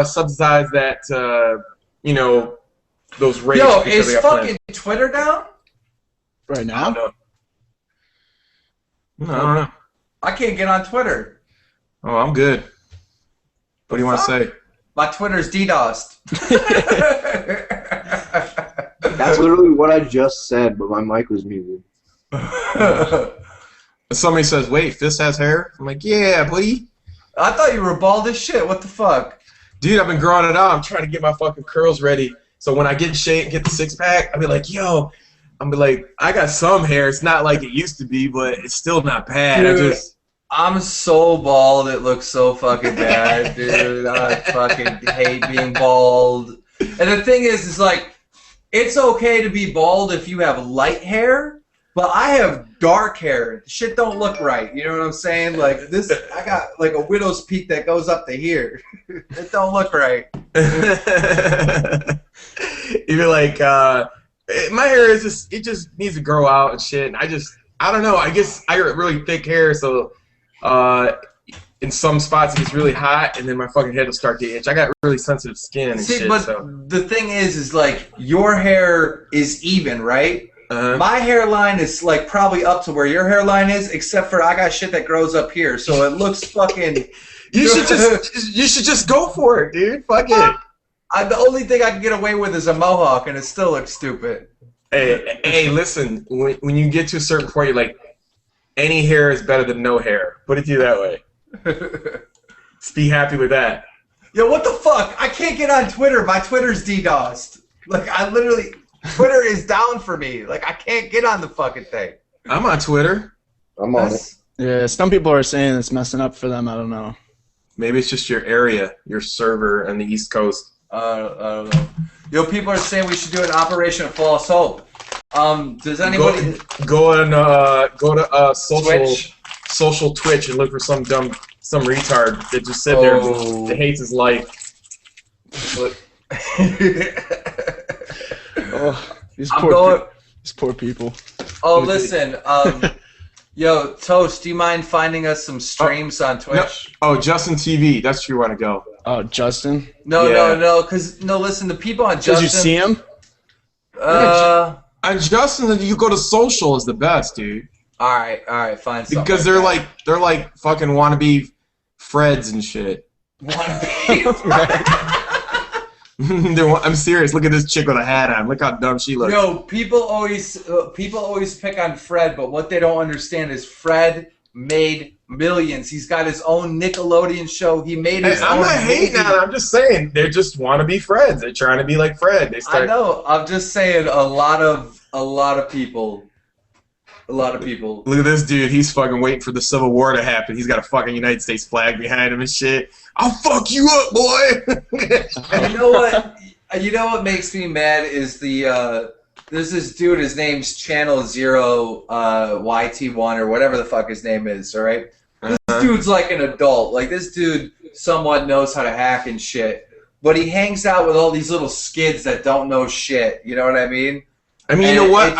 subsidize that, you know, those rates. Yo, is fucking Twitter down? Right now? I don't know. I can't get on Twitter. Oh, I'm good. What do you want to say? My Twitter's DDoSed. That's literally what I just said, but my mic was muted. Somebody says, wait, Fist has hair? I'm like, yeah, buddy. I thought you were bald as shit. What the fuck? Dude, I've been growing it out. I'm trying to get my fucking curls ready. So when I get shaved, get the six-pack, I'll be like, yo, I got some hair. It's not like it used to be, but it's still not bad. Dude, I'm so bald. It looks so fucking bad, dude. I fucking hate being bald. And the thing is like, it's okay to be bald if you have light hair. But I have dark hair. Shit don't look right. You know what I'm saying? Like this, I got like a widow's peak that goes up to here. It don't look right. You're like, my hair is it just needs to grow out and shit. And I don't know. I guess I got really thick hair, so in some spots it gets really hot, and then my fucking head will start to itch. I got really sensitive skin and shit. But so. the thing is like your hair is even, right? My hairline is like probably up to where your hairline is, except for I got shit that grows up here, so it looks fucking. You should just go for it, dude. Fuck it. The only thing I can get away with is a mohawk, and it still looks stupid. Hey, listen. When you get to a certain point, you're like, any hair is better than no hair. Put it to you that way. Just be happy with that. Yo, what the fuck? I can't get on Twitter. My Twitter's DDoSed. Like I literally. Twitter is down for me. Like, I can't get on the fucking thing. I'm on Twitter. I'm on it. Yeah, some people are saying it's messing up for them. I don't know. Maybe it's just your area, your server on the East Coast. I don't know. Yo, people are saying we should do an Operation False Hope. Does anybody go to Twitch? social Twitch and look for some retard that just sit there that hates his life. But, oh, these poor people. Oh, listen. Yo, Toast, do you mind finding us some streams on Twitch? Oh, Justin TV. That's where you want to go. Oh, Justin. No, Yeah. listen, the people on Did Justin. you see him? And Justin, you go to social is the best, dude. All right, fine. Because they're like fucking wannabe Freds and shit. I'm serious. Look at this chick with a hat on. Look how dumb she looks. Yo, people always pick on Fred, but what they don't understand is Fred made millions. He's got his own Nickelodeon show. He made his own. I'm not hating on it. I'm just saying they just want to be Freds. They're trying to be like Fred. I know. I'm just saying a lot of people. Look at this dude. He's fucking waiting for the Civil War to happen. He's got a fucking United States flag behind him and shit. I'll fuck you up, boy. You know what? You know what makes me mad is there's this dude. His name's Channel Zero YT1 or whatever the fuck his name is. All right. This dude's like an adult. Like this dude somewhat knows how to hack and shit. But he hangs out with all these little skids that don't know shit. You know what I mean? I mean, you know what?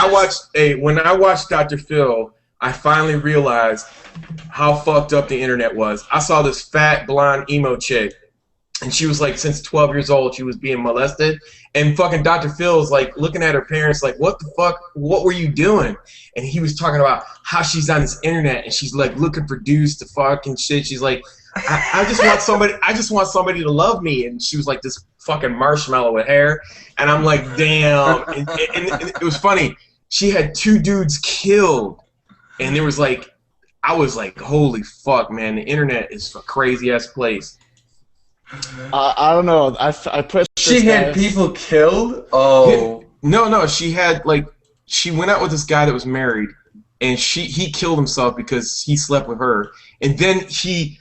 When I watched Dr. Phil, I finally realized how fucked up the internet was. I saw this fat, blonde, emo chick, and she was like, since 12 years old, she was being molested. And fucking Dr. Phil's like looking at her parents like, what the fuck? What were you doing? And he was talking about how she's on this internet and she's like looking for dudes to fucking shit. She's like, I just want somebody. I just want somebody to love me. And she was like this fucking marshmallow with hair. And I'm like, damn. And it was funny. She had 2 dudes killed, and there was like, I was like, holy fuck, man. The internet is a crazy ass place. I don't know. I put. She had people killed. Oh. No. She had like, she went out with this guy that was married, and he killed himself because he slept with her. And then she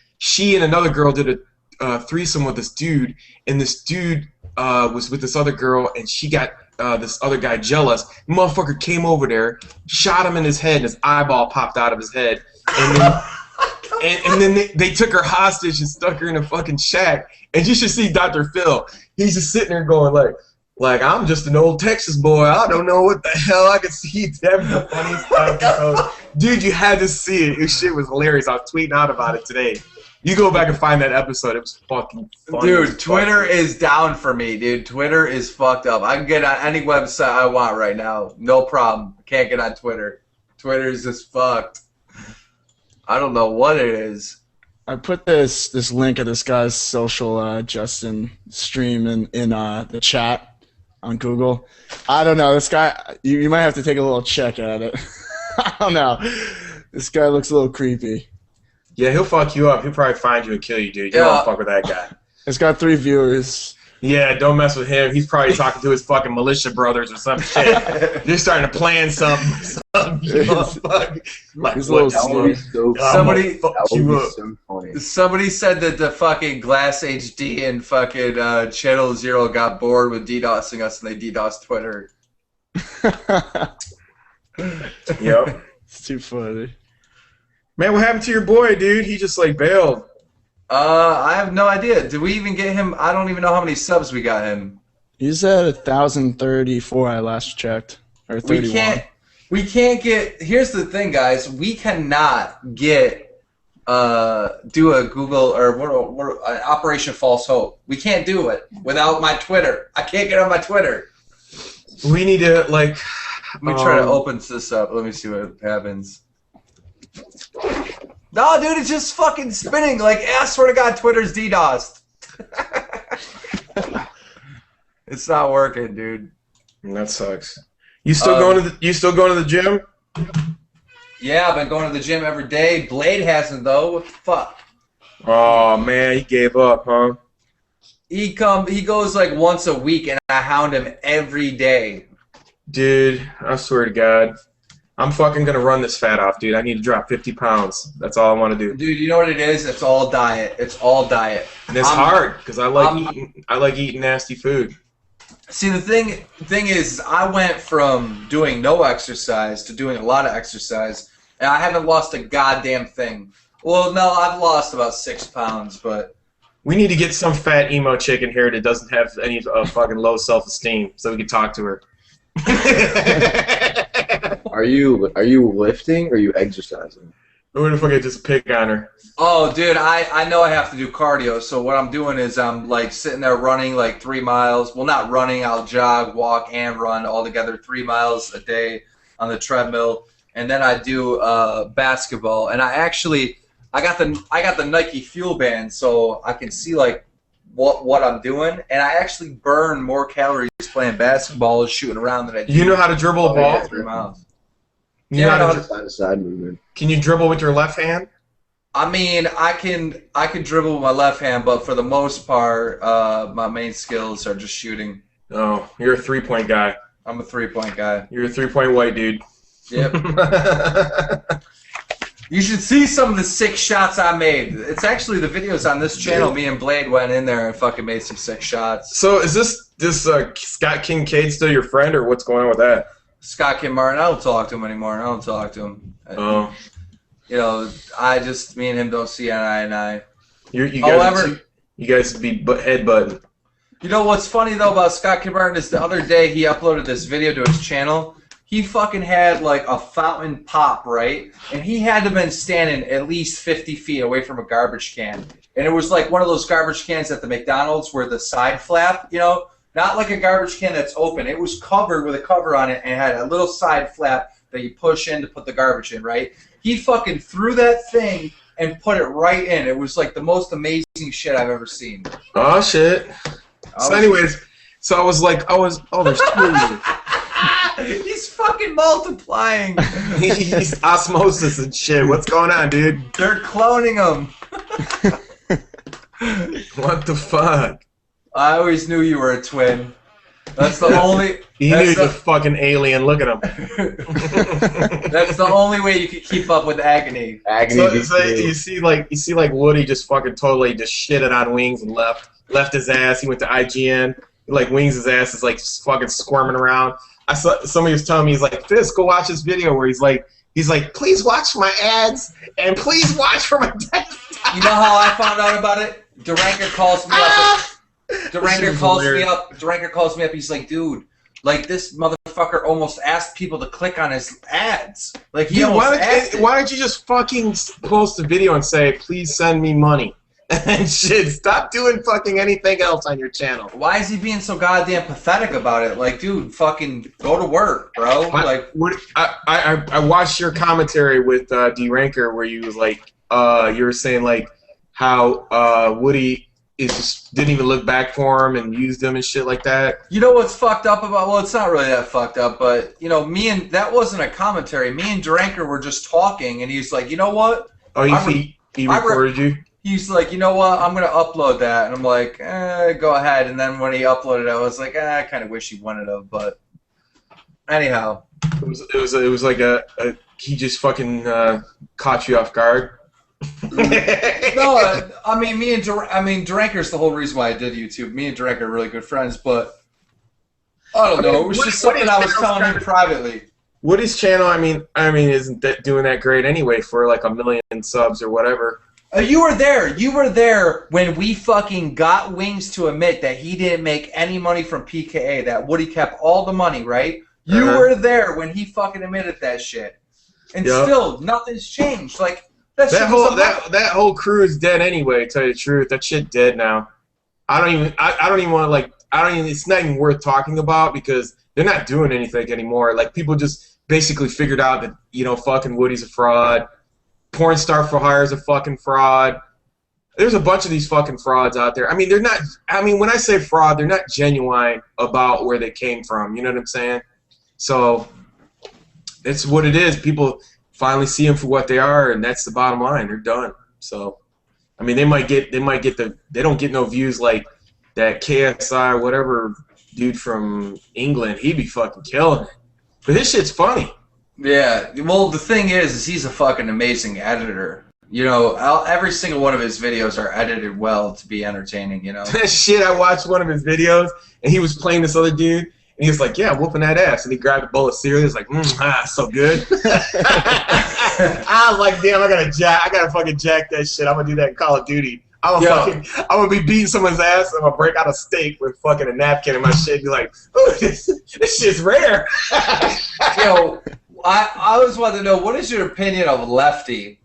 and another girl did a threesome with this dude, and this dude was with this other girl, and she got this other guy jealous. The motherfucker came over there, shot him in his head, and his eyeball popped out of his head. And then they took her hostage and stuck her in a fucking shack. And you should see Dr. Phil. He's just sitting there going like I'm just an old Texas boy. I don't know what the hell. I could see having the funniest stuff. Dude, you had to see it. This shit was hilarious. I was tweeting out about it today. You go back and find that episode. It was fucking funny. Dude, Twitter is down for me, dude. Twitter is fucked up. I can get on any website I want right now. No problem. Can't get on Twitter. Twitter is just fucked. I don't know what it is. I put this link of this guy's social Justin stream in the chat on Google. I don't know. This guy, you might have to take a little check at it. I don't know. This guy looks a little creepy. Yeah, he'll fuck you up. He'll probably find you and kill you, dude. You don't fuck with that guy. It's got 3 viewers. Yeah, don't mess with him. He's probably talking to his fucking militia brothers or some shit. They're starting to plan something. Like, He's a little slow. Somebody said that the fucking Glass HD and fucking Channel Zero got bored with DDoSing us and they DDoSed Twitter. Yep. It's too funny. Man, what happened to your boy, dude? He just like bailed. I have no idea. Did we even get him? I don't even know how many subs we got him. He's at 1,034. I last checked, or 31. We can't get. Here's the thing, guys. We cannot get do a Google or what Operation False Hope. We can't do it without my Twitter. I can't get on my Twitter. We need to like. Let me try to open this up. Let me see what happens. No, dude, it's just fucking spinning. Like, I swear to God, Twitter's DDoSed. It's not working, dude. That sucks. You still going to the gym? Yeah, I've been going to the gym every day. Blade hasn't though. What the fuck? Oh man, he gave up, huh? He goes like once a week, and I hound him every day. Dude, I swear to God. I'm fucking gonna run this fat off, dude. I need to drop 50 pounds. That's all I want to do. Dude, you know what it is? It's all diet. It's all diet. And it's hard because I like eating nasty food. See, the thing is, I went from doing no exercise to doing a lot of exercise, and I haven't lost a goddamn thing. Well, no, I've lost about 6 pounds, but we need to get some fat emo chick in here that doesn't have any fucking low self-esteem, so we can talk to her. Are you lifting or are you exercising? Who the fuck I just pick on her? Oh, dude, I know I have to do cardio, so what I'm doing is I'm like sitting there running like 3 miles. Well, not running, I'll jog, walk, and run all together 3 miles a day on the treadmill, and then I do basketball. And I got the Nike Fuel Band, so I can see like what I'm doing, and I actually burn more calories playing basketball and shooting around than I do. You know how to dribble a ball? 3 miles. You know how to, Side-to-side movement. can you dribble with your left hand? I mean, I can dribble with my left hand, but for the most part, my main skills are just shooting. Oh, you're a 3-point guy. I'm a 3-point guy. You're a 3-point white dude. Yep. You should see some of the sick shots I made. It's actually the videos on this channel. Me and Blade went in there and fucking made some sick shots. So is this Scott Kincaid still your friend, or what's going on with that? Scott Kim Martin, I don't talk to him anymore. I don't talk to him. Oh. You know, me and him don't see eye and eye. You guys be headbutting. You know what's funny though about Scott Kim Martin is the other day he uploaded this video to his channel. He fucking had like a fountain pop, right? And he had to have been standing at least 50 feet away from a garbage can. And it was like one of those garbage cans at the McDonald's where the side flap, you know, not like a garbage can that's open. It was covered with a cover on it and had a little side flap that you push in to put the garbage in, right? He fucking threw that thing and put it right in. It was like the most amazing shit I've ever seen. Oh shit. So anyways, so I was like, oh, there's 2 of you. He's fucking multiplying. He's osmosis and shit. What's going on, dude? They're cloning him. What the fuck? I always knew you were a twin. That's the only. He knew he's a fucking alien. Look at him. That's the only way you could keep up with agony. So you see like Woody just fucking totally just shitted on Wings and left his ass. He went to IGN. Like Wings' ass is like fucking squirming around. I saw somebody was telling me, he's like, Fizz, go watch this video where he's like, please watch my ads and please watch for my desktop. You know how I found out about it? Duranker calls me up. Duranker calls me up. He's like, dude, like this motherfucker almost asked people to click on his ads. Like he almost asked it. Why don't you just fucking post a video and say, please send me money? And shit, stop doing fucking anything else on your channel. Why is he being so goddamn pathetic about it? Like, dude, fucking go to work, bro. I watched your commentary with D-Ranker where you was like, you were saying like how Woody didn't even look back for him and used him and shit like that. You know what's fucked up about? Well, it's not really that fucked up, but you know, that wasn't a commentary. Me and Duranker were just talking, and he's like, you know what? Oh, he recorded you. He's like, you know what? I'm gonna upload that, and I'm like, go ahead. And then when he uploaded it, I was like, I kind of wish he wouldn't have, but anyhow. It was like he just fucking caught you off guard. No, I mean Duranker's the whole reason why I did YouTube. Me and Duranker are really good friends, but I don't know. It was just something I was telling him privately. Woody's channel, I mean, isn't doing that great anyway for like 1 million subs or whatever. You were there. You were there when we fucking got Wings to admit that he didn't make any money from PKA. That Woody kept all the money, right? You were there when he fucking admitted that shit, and still nothing's changed. Like that whole crew is dead anyway. To tell you the truth, that shit dead now. I don't even want to like. It's not even worth talking about because they're not doing anything anymore. Like people just basically figured out that fucking Woody's a fraud. Porn star for hire is a fucking fraud. There's a bunch of these fucking frauds out there. I mean, they're not. I mean, when I say fraud, they're not genuine about where they came from. You know what I'm saying? So it's what it is. People finally see them for what they are, and that's the bottom line. They're done. So, I mean, they don't get no views like that KSI whatever dude from England. He'd be fucking killing it. But this shit's funny. Yeah, well, the thing is he's a fucking amazing editor. You know, every single one of his videos are edited well to be entertaining, you know? Shit, I watched one of his videos, and he was playing this other dude, and he was like, yeah, whooping that ass. And he grabbed a bowl of cereal. He was like, so good. I was like, damn, I gotta fucking jack that shit. I'm gonna do that in Call of Duty. I'm gonna be beating someone's ass, and I'm gonna break out a steak with fucking a napkin in my shit and be like, ooh, this shit's rare. Yo, I always wanted to know, what is your opinion of Lefty?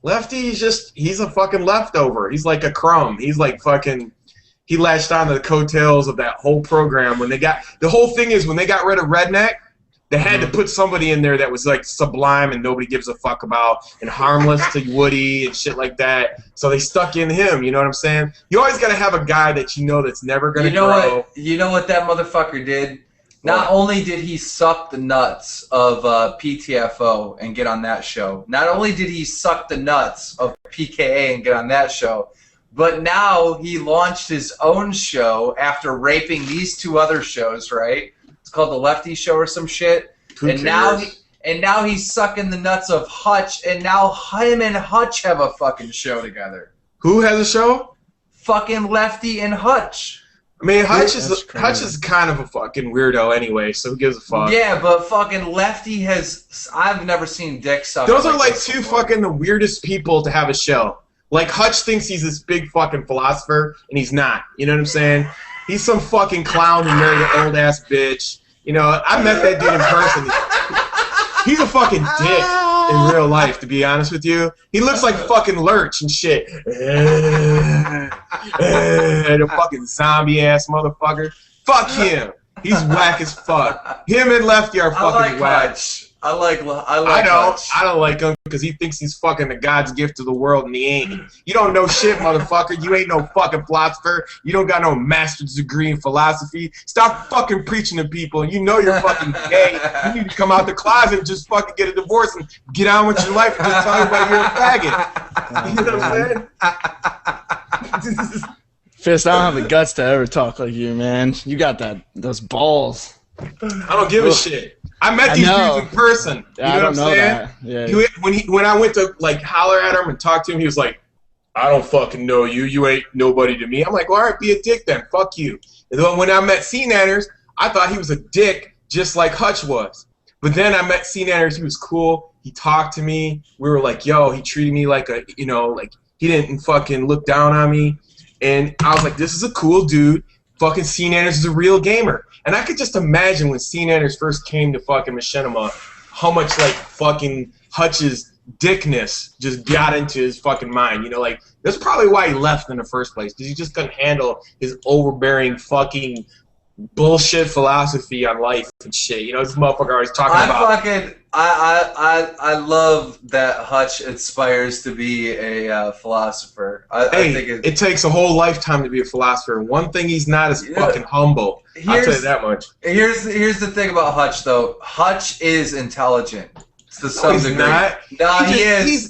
Lefty, he's a fucking leftover. He's like a crumb. He's like fucking. He latched on to the coattails of that whole program when they got the whole thing is when they got rid of Redneck. They had to put somebody in there that was like sublime and nobody gives a fuck about and harmless to Woody and shit like that. So they stuck in him. You know what I'm saying? You always got to have a guy that you know that's never gonna grow. You know what that motherfucker did? Not only did he suck the nuts of PTFO and get on that show, not only did he suck the nuts of PKA and get on that show, but now he launched his own show after raping these two other shows, right? It's called The Lefty Show or some shit. And now he's sucking the nuts of Hutch, and now him and Hutch have a fucking show together. Who has a show? Fucking Lefty and Hutch. I mean, Hutch is kind of a fucking weirdo anyway, so who gives a fuck? Yeah, but fucking Lefty has... I've never seen dick suck. Those are like two fucking the weirdest people to have a show. Like, Hutch thinks he's this big fucking philosopher, and he's not. You know what I'm saying? He's some fucking clown who married an old-ass bitch. You know, I met that dude in person. He's a fucking dick in real life, to be honest with you. He looks like fucking Lurch and shit. And a fucking zombie-ass motherfucker. Fuck him. He's whack as fuck. Him and Lefty are fucking whack. Hutch. I don't like him because he thinks he's fucking the God's gift to the world, and he ain't. You don't know shit, motherfucker. You ain't no fucking philosopher. You don't got no master's degree in philosophy. Stop fucking preaching to people. You know you're fucking gay. You need to come out the closet and just fucking get a divorce and get on with your life and just tell everybody you're a faggot. You know what I'm saying? Fist, I don't have the guts to ever talk like you, man. You got those balls. I don't give a shit. I met these dudes in person. You know what I'm saying? Yeah. When I went to like holler at him and talk to him, he was like, "I don't fucking know you. You ain't nobody to me." I'm like, well, "All right, be a dick then. Fuck you." And then when I met C-Nanners, I thought he was a dick just like Hutch was. But then I met C-Nanners. He was cool. He talked to me. We were like, "Yo," he treated me like a, you know, like he didn't fucking look down on me. And I was like, "This is a cool dude. Fucking C-Nanners is a real gamer." And I could just imagine when C-Nanners first came to fucking Machinima, how much like fucking Hutch's dickness just got into his fucking mind. You know, like that's probably why he left in the first place, because he just couldn't handle his overbearing fucking bullshit philosophy on life and shit. You know, this motherfucker always talking about. I love that Hutch aspires to be a philosopher. I think it takes a whole lifetime to be a philosopher. One thing he's not is fucking humble. I'll tell you that much. Here's the thing about Hutch, though. Hutch is intelligent. To some degree. Not. No, he is.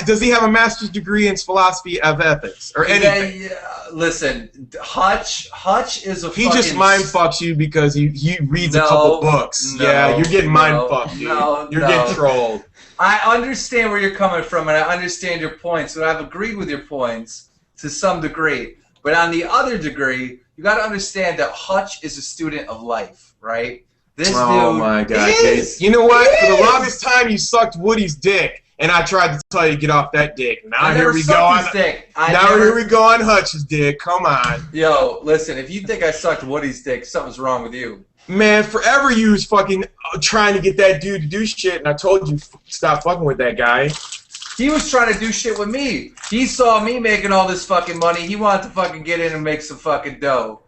Does he have a master's degree in philosophy of ethics or anything? Yeah, listen, Hutch is a. He just mind fucks you because he reads a couple books. Yeah, you're getting mind fucked, dude. You're getting trolled. I understand where you're coming from, and I understand your points, and I've agreed with your points to some degree. But on the other degree, you got to understand that Hutch is a student of life, right? This dude my God! You know what? For the longest time, you sucked Woody's dick, and I tried to tell you to get off that dick. Now here we go on. Here we go on Hutch's dick. Come on. Yo, listen. If you think I sucked Woody's dick, something's wrong with you. Man, forever you was fucking trying to get that dude to do shit, and I told you stop fucking with that guy. He was trying to do shit with me. He saw me making all this fucking money. He wanted to fucking get in and make some fucking dough.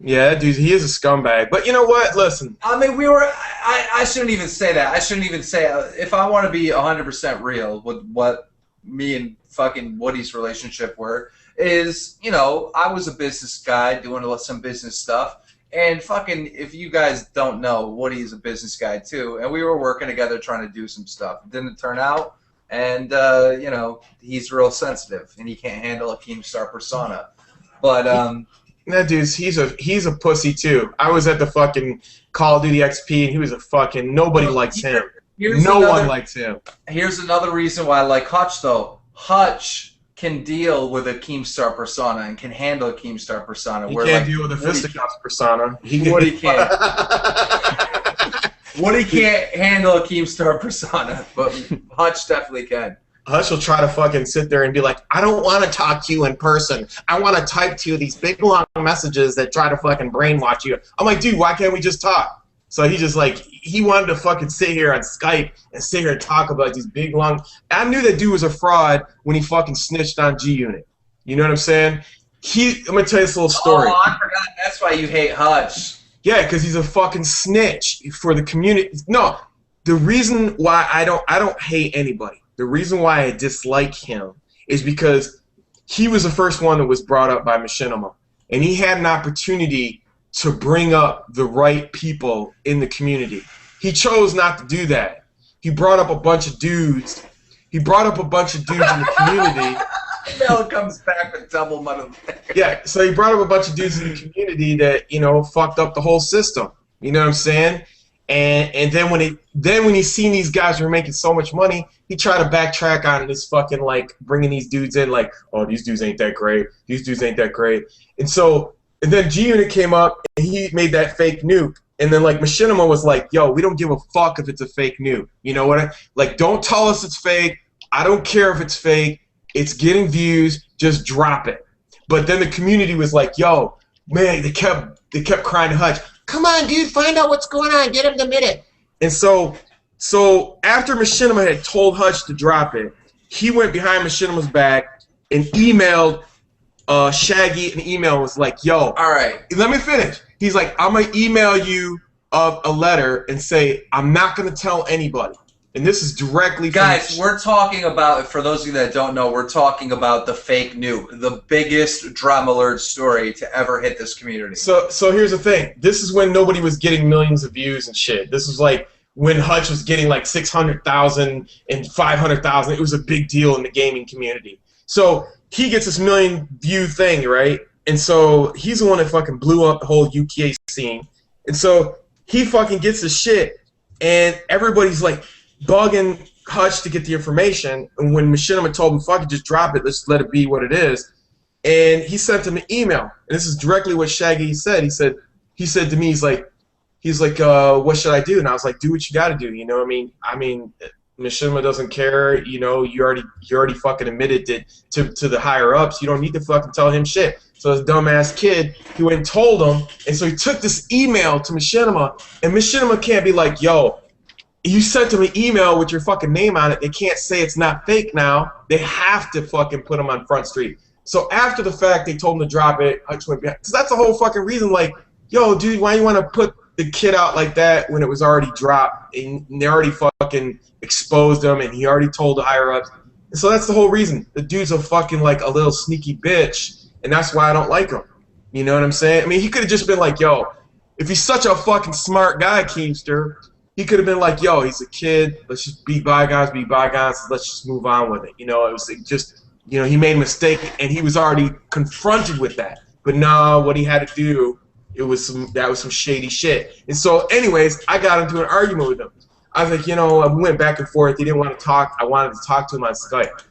Yeah, dude, he is a scumbag. But you know what? Listen. I mean, I shouldn't even say that. I shouldn't even say if I want to be 100% real with what me and fucking Woody's relationship were, is, you know, I was a business guy doing some business stuff. And fucking, if you guys don't know, Woody is a business guy too. And we were working together trying to do some stuff. It didn't turn out. And, you know, he's real sensitive. And he can't handle a KEEMSTAR persona. But, that dude's he's a pussy too. I was at the fucking Call of Duty XP and he was a fucking nobody likes him. No one likes him. Here's another reason why I like Hutch though. Hutch can deal with a KEEMSTAR persona and can handle a KEEMSTAR persona. He can't deal with a fisticuffs persona. Woody can't. Woody can't handle a KEEMSTAR persona, but Hutch definitely can. Hutch will try to fucking sit there and be like, I don't want to talk to you in person. I want to type to you these big long messages that try to fucking brainwash you. I'm like, dude, why can't we just talk? So he just like he wanted to fucking sit here on Skype and sit here and talk about these big long. I knew that dude was a fraud when he fucking snitched on G Unit. You know what I'm saying? I'm gonna tell you this little story. Oh, I forgot. That's why you hate Hutch. Yeah, because he's a fucking snitch for the community. No, the reason why I don't hate anybody. The reason why I dislike him is because he was the first one that was brought up by Machinima, and he had an opportunity to bring up the right people in the community. He chose not to do that. He brought up a bunch of dudes. He brought up a bunch of dudes in the community. Mel comes back with double motherfucker. Yeah, so he brought up a bunch of dudes in the community that, you know, fucked up the whole system. You know what I'm saying? And then when he seen these guys were making so much money, he tried to backtrack on this fucking like bringing these dudes in like, oh, these dudes ain't that great. These dudes ain't that great. And then G Unit came up and he made that fake nuke. And then like Machinima was like, yo, we don't give a fuck if it's a fake nuke. You know what? Like, don't tell us it's fake. I don't care if it's fake. It's getting views. Just drop it. But then the community was like, yo, man, they kept crying to Hutch. Come on, dude, find out what's going on. Get him to admit it. And so after Machinima had told Hutch to drop it, he went behind Machinima's back and emailed Shaggy an email and was like, yo, all right, let me finish. He's like, I'm going to email you a letter and say, I'm not going to tell anybody. And this is directly from guys, we're talking about, for those of you that don't know, we're talking about the fake nuke, the biggest drama alert story to ever hit this community. So here's the thing. This is when nobody was getting millions of views and shit. This was like when Hutch was getting like 600,000 and 500,000. It was a big deal in the gaming community. So he gets this million view thing, right? And so he's the one that fucking blew up the whole UKA scene. And so he fucking gets the shit, and everybody's like bugging Hutch to get the information. And when Machinima told him, fuck it, just drop it, let's let it be what it is. And he sent him an email. And this is directly what Shaggy said. He said to me, he's like, what should I do? And I was like, do what you gotta do, you know what I mean? Machinima doesn't care, you know, you already fucking admitted it to the higher ups. You don't need to fucking tell him shit. So this dumbass kid, he went and told him, and so he took this email to Machinima, and Machinima can't be like, yo, you sent them an email with your fucking name on it. They can't say it's not fake now. They have to fucking put them on Front Street. So after the fact, they told him to drop it. Hutch went behind. Because that's the whole fucking reason, like, yo, dude, why you want to put the kid out like that when it was already dropped? And they already fucking exposed him, and he already told the higher-ups. And so that's the whole reason. The dude's a fucking, like, a little sneaky bitch, and that's why I don't like him. You know what I'm saying? I mean, he could have just been like, yo, if he's such a fucking smart guy, Keemster, he could have been like, yo, he's a kid. Let's just be bygones, let's just move on with it. You know, it was just, you know, he made a mistake, and he was already confronted with that. But no, what he had to do, that was some shady shit. And so, anyways, I got into an argument with him. I was like, you know, we went back and forth. He didn't want to talk. I wanted to talk to him on Skype.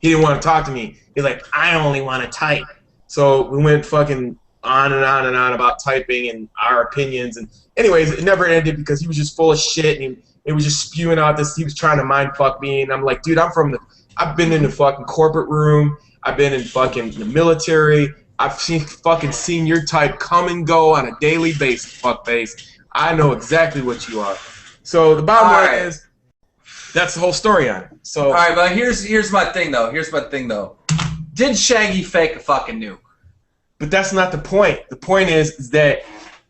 He didn't want to talk to me. He's like, I only want to type. So we went fucking on and on and on about typing and our opinions. And anyways, it never ended because he was just full of shit, and he was just spewing out this. He was trying to mind fuck me, and I'm like, dude, I've been in the fucking corporate room. I've been in fucking the military. I've seen your type come and go on a daily basis, fuckface. I know exactly what you are. So the bottom line is, that's the whole story on it. So all right, but here's my thing though. Did Shaggy fake a fucking nuke? But that's not the point. The point is that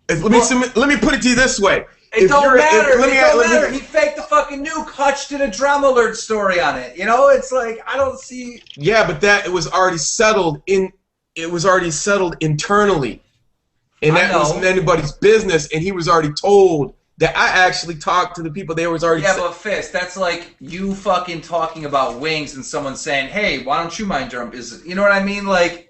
let me put it to you this way. It don't matter. He faked the fucking nuke. Hutch did a drama alert story on it. You know, it's like I don't see. Yeah, but it was already settled internally, and that wasn't anybody's business. And he was already told that I actually talked to the people. They was already. Yeah, but Fist, that's like you fucking talking about wings and someone saying, "Hey, why don't you mind your own business?" You know what I mean? Like.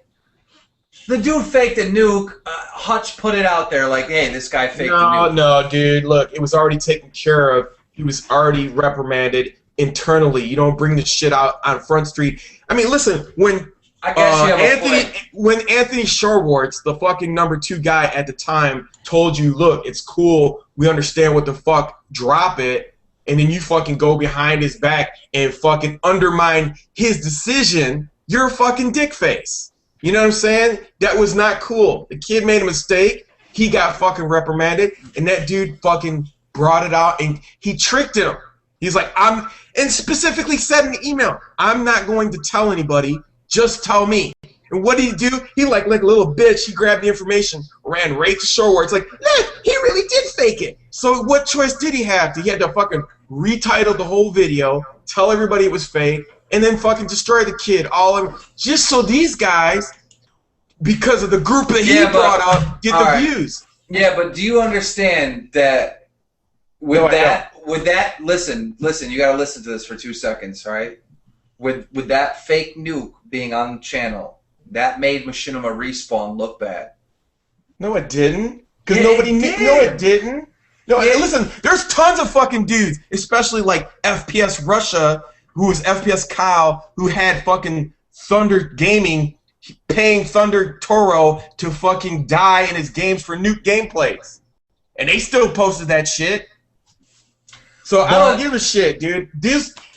The dude faked a nuke. Hutch put it out there like, hey, this guy faked a nuke. No, dude. Look, it was already taken care of. He was already reprimanded internally. You don't bring this shit out on Front Street. I mean, listen, when Anthony Shorwartz, the fucking #2 guy at the time, told you, look, it's cool, we understand what the fuck, drop it, and then you fucking go behind his back and fucking undermine his decision, you're a fucking dick face. You know what I'm saying? That was not cool. The kid made a mistake. he got fucking reprimanded, and that dude fucking brought it out, and he tricked him. He's like, and specifically said in the email, I'm not going to tell anybody, just tell me. And what did he do? He like a little bitch, he grabbed the information, ran right to shore where it's like, nah, he really did fake it. So what choice did he have? He had to fucking retitle the whole video, tell everybody it was fake, and then fucking destroy the kid all of just so these guys, because of the group that he brought up, get the views. Yeah, but do you understand that with that listen, you gotta listen to this for 2 seconds, right? With that fake nuke being on the channel, that made Machinima Respawn look bad. No, it didn't. Because nobody knew. No, it didn't. No, listen, there's tons of fucking dudes, especially like FPS Russia, who was FPS Kyle, who had fucking Thunder Gaming paying Thunder Toro to fucking die in his games for nuke gameplays. And they still posted that shit. So I don't give a shit, dude.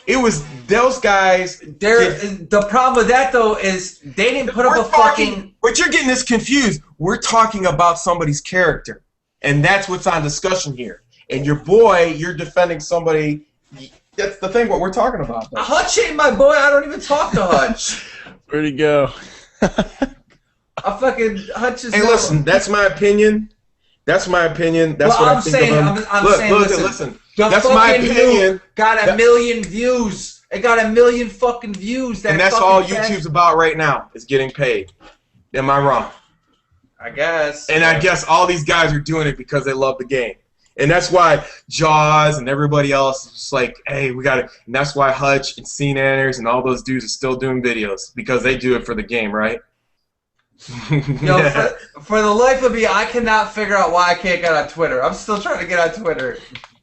It was those guys. The problem with that though is they didn't put up a fucking. But you're getting this confused. We're talking about somebody's character, and that's what's on discussion here. And your boy, you're defending somebody. That's the thing. What we're talking about. Though. Hutch ain't my boy. I don't even talk to Hutch. Where'd he go? I fucking Hutch is. Hey, listen. That's my opinion. That's my opinion. That's what I think of him. I'm saying, listen. That's my opinion. Got a million views. It got a million fucking views. And that's all YouTube's about right now, is getting paid. Am I wrong? I guess. And I guess all these guys are doing it because they love the game. And that's why Jaws and everybody else is just like, hey, we got it. And that's why Hutch and CNanners and all those dudes are still doing videos, because they do it for the game, right? Yo, for the life of me, I cannot figure out why I can't get on Twitter. I'm still trying to get on Twitter.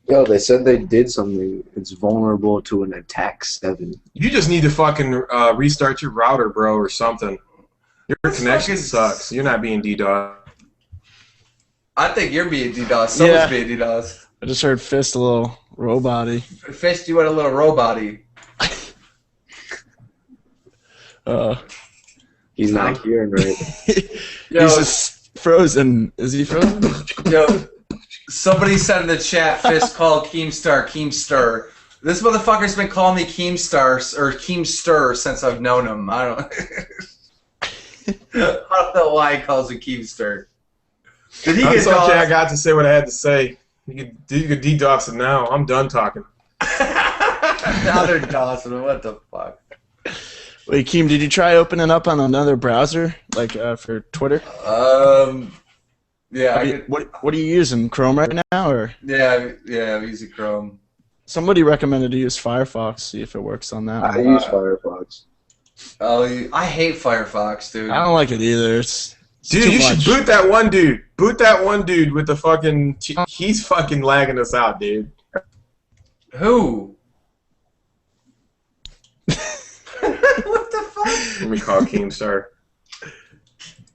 Yo, they said they did something. It's vulnerable to an attack 7. You just need to fucking restart your router, bro, or something. Your connection sucks. You're not being DDoS. I think you're being DDoS. Someone's being DDoS. I just heard Fist a little robot-y. Fist, you went a little robot-y. He's not hearing right. He's just frozen. Is he frozen? Yo, somebody said in the chat, Fist called KEEMSTAR. This motherfucker's been calling me KEEMSTAR or KEEMSTAR since I've known him. I don't know why he calls it KEEMSTAR. Did he get okay, I got to say what I had to say. You could DDoS it now. I'm done talking. Now they're DOSing. What the fuck? Wait, Keem, did you try opening up on another browser, like for Twitter? Yeah. What are you using? Chrome right now, or? Yeah, I'm using Chrome. Somebody recommended to use Firefox. See if it works on that. I use Firefox. I hate Firefox, dude. I don't like it either. Dude, you should boot that one dude. Boot that one dude with the fucking. He's fucking lagging us out, dude. Who? What the fuck? Let me call KEEMSTAR.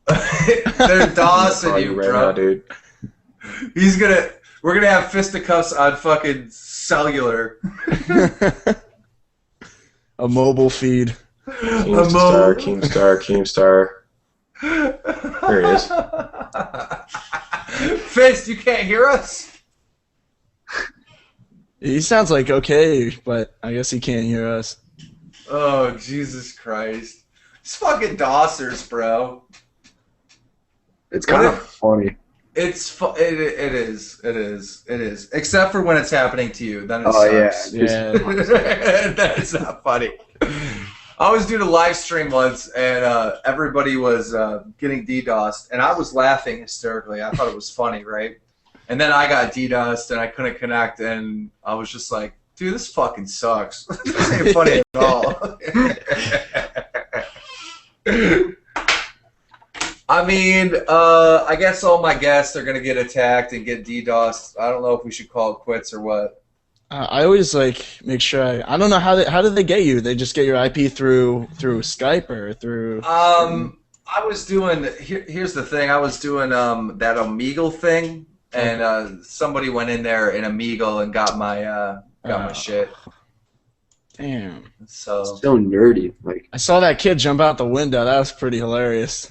They're DOSing you, right bro. now, dude. We're gonna have fisticuffs on fucking cellular. A mobile feed. KEEMSTAR. There it is. Fist, you can't hear us? He sounds like okay, but I guess he can't hear us. Oh, Jesus Christ. It's fucking DOSers, bro. It's kind of funny. It is. Except for when it's happening to you. Then it sucks. Yeah. That is not funny. I was doing a live stream once, and everybody was getting DDoSed, and I was laughing hysterically. I thought it was funny, right? And then I got DDoSed, and I couldn't connect, and I was just like, dude, this fucking sucks. This ain't funny at all. I mean, I guess all my guests are going to get attacked and get DDoSed. I don't know if we should call it quits or what. I always make sure I don't know how did they get you? They just get your IP through Skype or through. I was doing. Here's the thing. I was doing that Omegle thing, and somebody went in there in Omegle and got my my shit. Damn. So nerdy. Like I saw that kid jump out the window. That was pretty hilarious.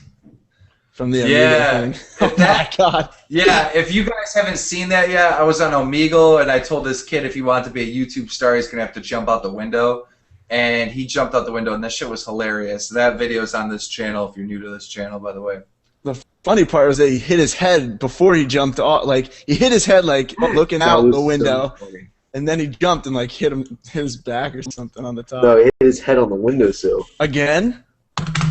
from the Yeah. Amiga thing. Oh my god. Yeah, if you guys haven't seen that yet, I was on Omegle, and I told this kid if he wanted to be a YouTube star, he's going to have to jump out the window. And he jumped out the window, and that shit was hilarious. That video is on this channel, if you're new to this channel, by the way. The funny part was that he hit his head before he jumped off. Like, he hit his head, like, looking out the window. So funny. And then he jumped and, like, hit his back or something on the top. No, he hit his head on the windowsill. Again?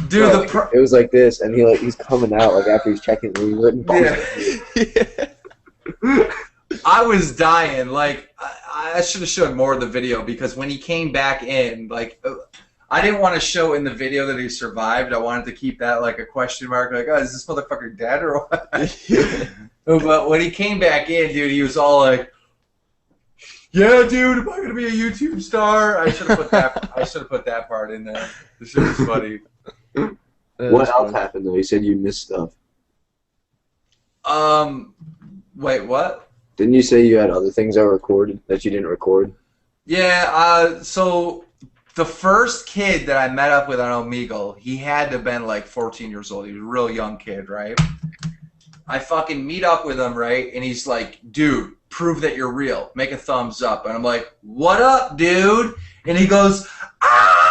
Dude, No, it was like this, and he's coming out like after he's checking. And he wouldn't Yeah. I was dying. Like, I should have showed more of the video, because when he came back in, like, I didn't want to show in the video that he survived. I wanted to keep that like a question mark, like, oh, is this motherfucker dead or what? But when he came back in, dude, he was all like, yeah, dude, am I gonna be a YouTube star? I should have put that. I should have put that part in there. This shit was funny. What else happened though? You said you missed stuff. Wait, what? Didn't you say you had other things that were recorded that you didn't record? Yeah. So the first kid that I met up with on Omegle, he had to have been like 14 years old. He was a real young kid, right? I fucking meet up with him, right? And he's like, dude, prove that you're real. Make a thumbs up. And I'm like, what up, dude? And he goes, ah!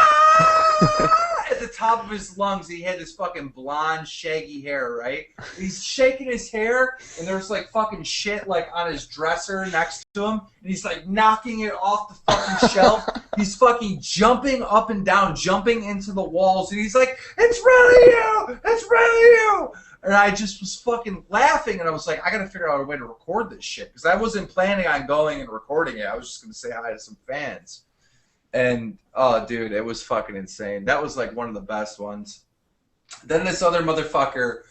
At the top of his lungs, he had this fucking blonde, shaggy hair, right? He's shaking his hair, and there's like fucking shit like on his dresser next to him, and he's like knocking it off the fucking shelf. He's fucking jumping up and down, jumping into the walls, and he's like, it's really you! It's really you! And I just was fucking laughing, and I was like, I gotta figure out a way to record this shit, because I wasn't planning on going and recording it. I was just gonna say hi to some fans. And, oh, dude, it was fucking insane. That was, like, one of the best ones. Then this other motherfucker,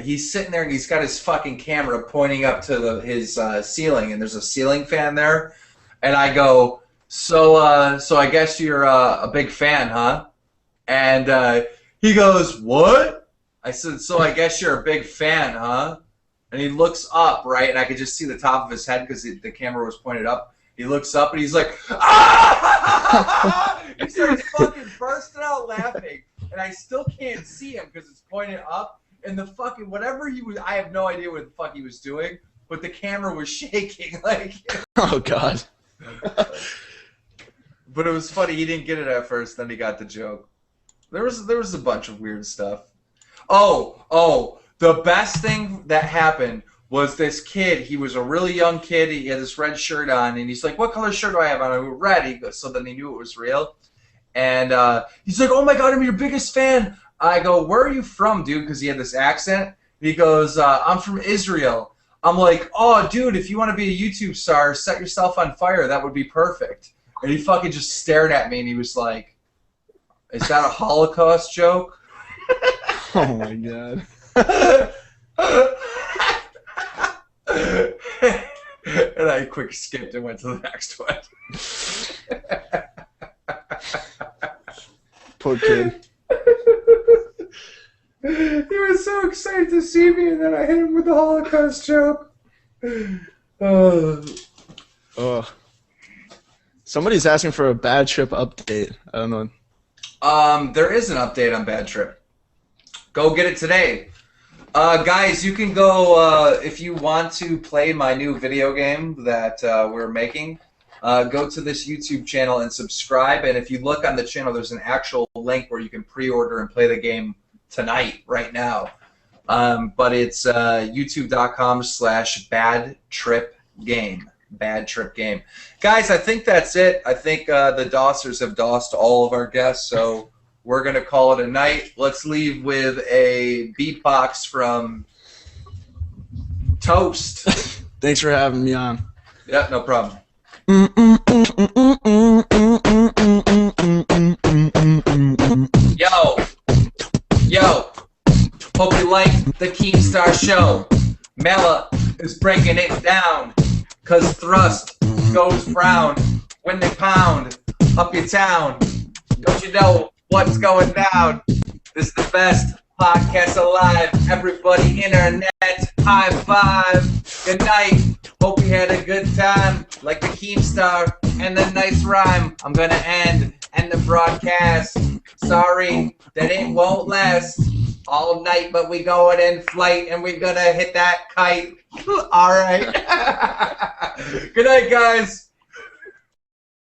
he's sitting there, and he's got his fucking camera pointing up to his ceiling, and there's a ceiling fan there. And I go, so I guess you're a big fan, huh? And he goes, what? I said, so I guess you're a big fan, huh? And he looks up, right, and I could just see the top of his head because the camera was pointed up. He looks up and he's like, ah! He starts fucking bursting out laughing, and I still can't see him because it's pointed up. And the fucking whatever he was, I have no idea what the fuck he was doing, but the camera was shaking like. Oh god. But it was funny. He didn't get it at first. Then he got the joke. There was a bunch of weird stuff. Oh, the best thing that happened was this kid. He was a really young kid. He had this red shirt on, and he's like, what color shirt do I have on? I go, red. He goes, so then he knew it was real. And he's like, oh my god, I'm your biggest fan. I go, where are you from, dude? Because he had this accent. And he goes, I'm from Israel. I'm like, oh, dude, if you want to be a YouTube star, set yourself on fire. That would be perfect. And he fucking just stared at me, and he was like, is that a Holocaust joke? Oh my god. And I quick skipped and went to the next one. Poor kid. He was so excited to see me, and then I hit him with the Holocaust joke. Oh. Somebody's asking for a Bad Trip update. I don't know. There is an update on Bad Trip. Go get it today. Guys, you can go, if you want to play my new video game that we're making, go to this YouTube channel and subscribe. And if you look on the channel, there's an actual link where you can pre-order and play the game tonight, right now. But it's youtube.com/badtripgame. Bad Trip Game. Guys, I think that's it. I think the DOSers have DOSed all of our guests, so we're going to call it a night. Let's leave with a beatbox from Toast. Thanks for having me on. Yeah, no problem. Yo, hope you like the KEEMSTAR show. Mela is breaking it down, 'cause thrust goes brown when they pound up your town. Don't you know what's going down? This is the best podcast alive. Everybody internet, high five. Good night. Hope you had a good time. Like the KEEMSTAR and the nice rhyme. I'm gonna end the broadcast. Sorry that it won't last. all night, but we going in flight and we're gonna hit that kite. All right. Good night, guys.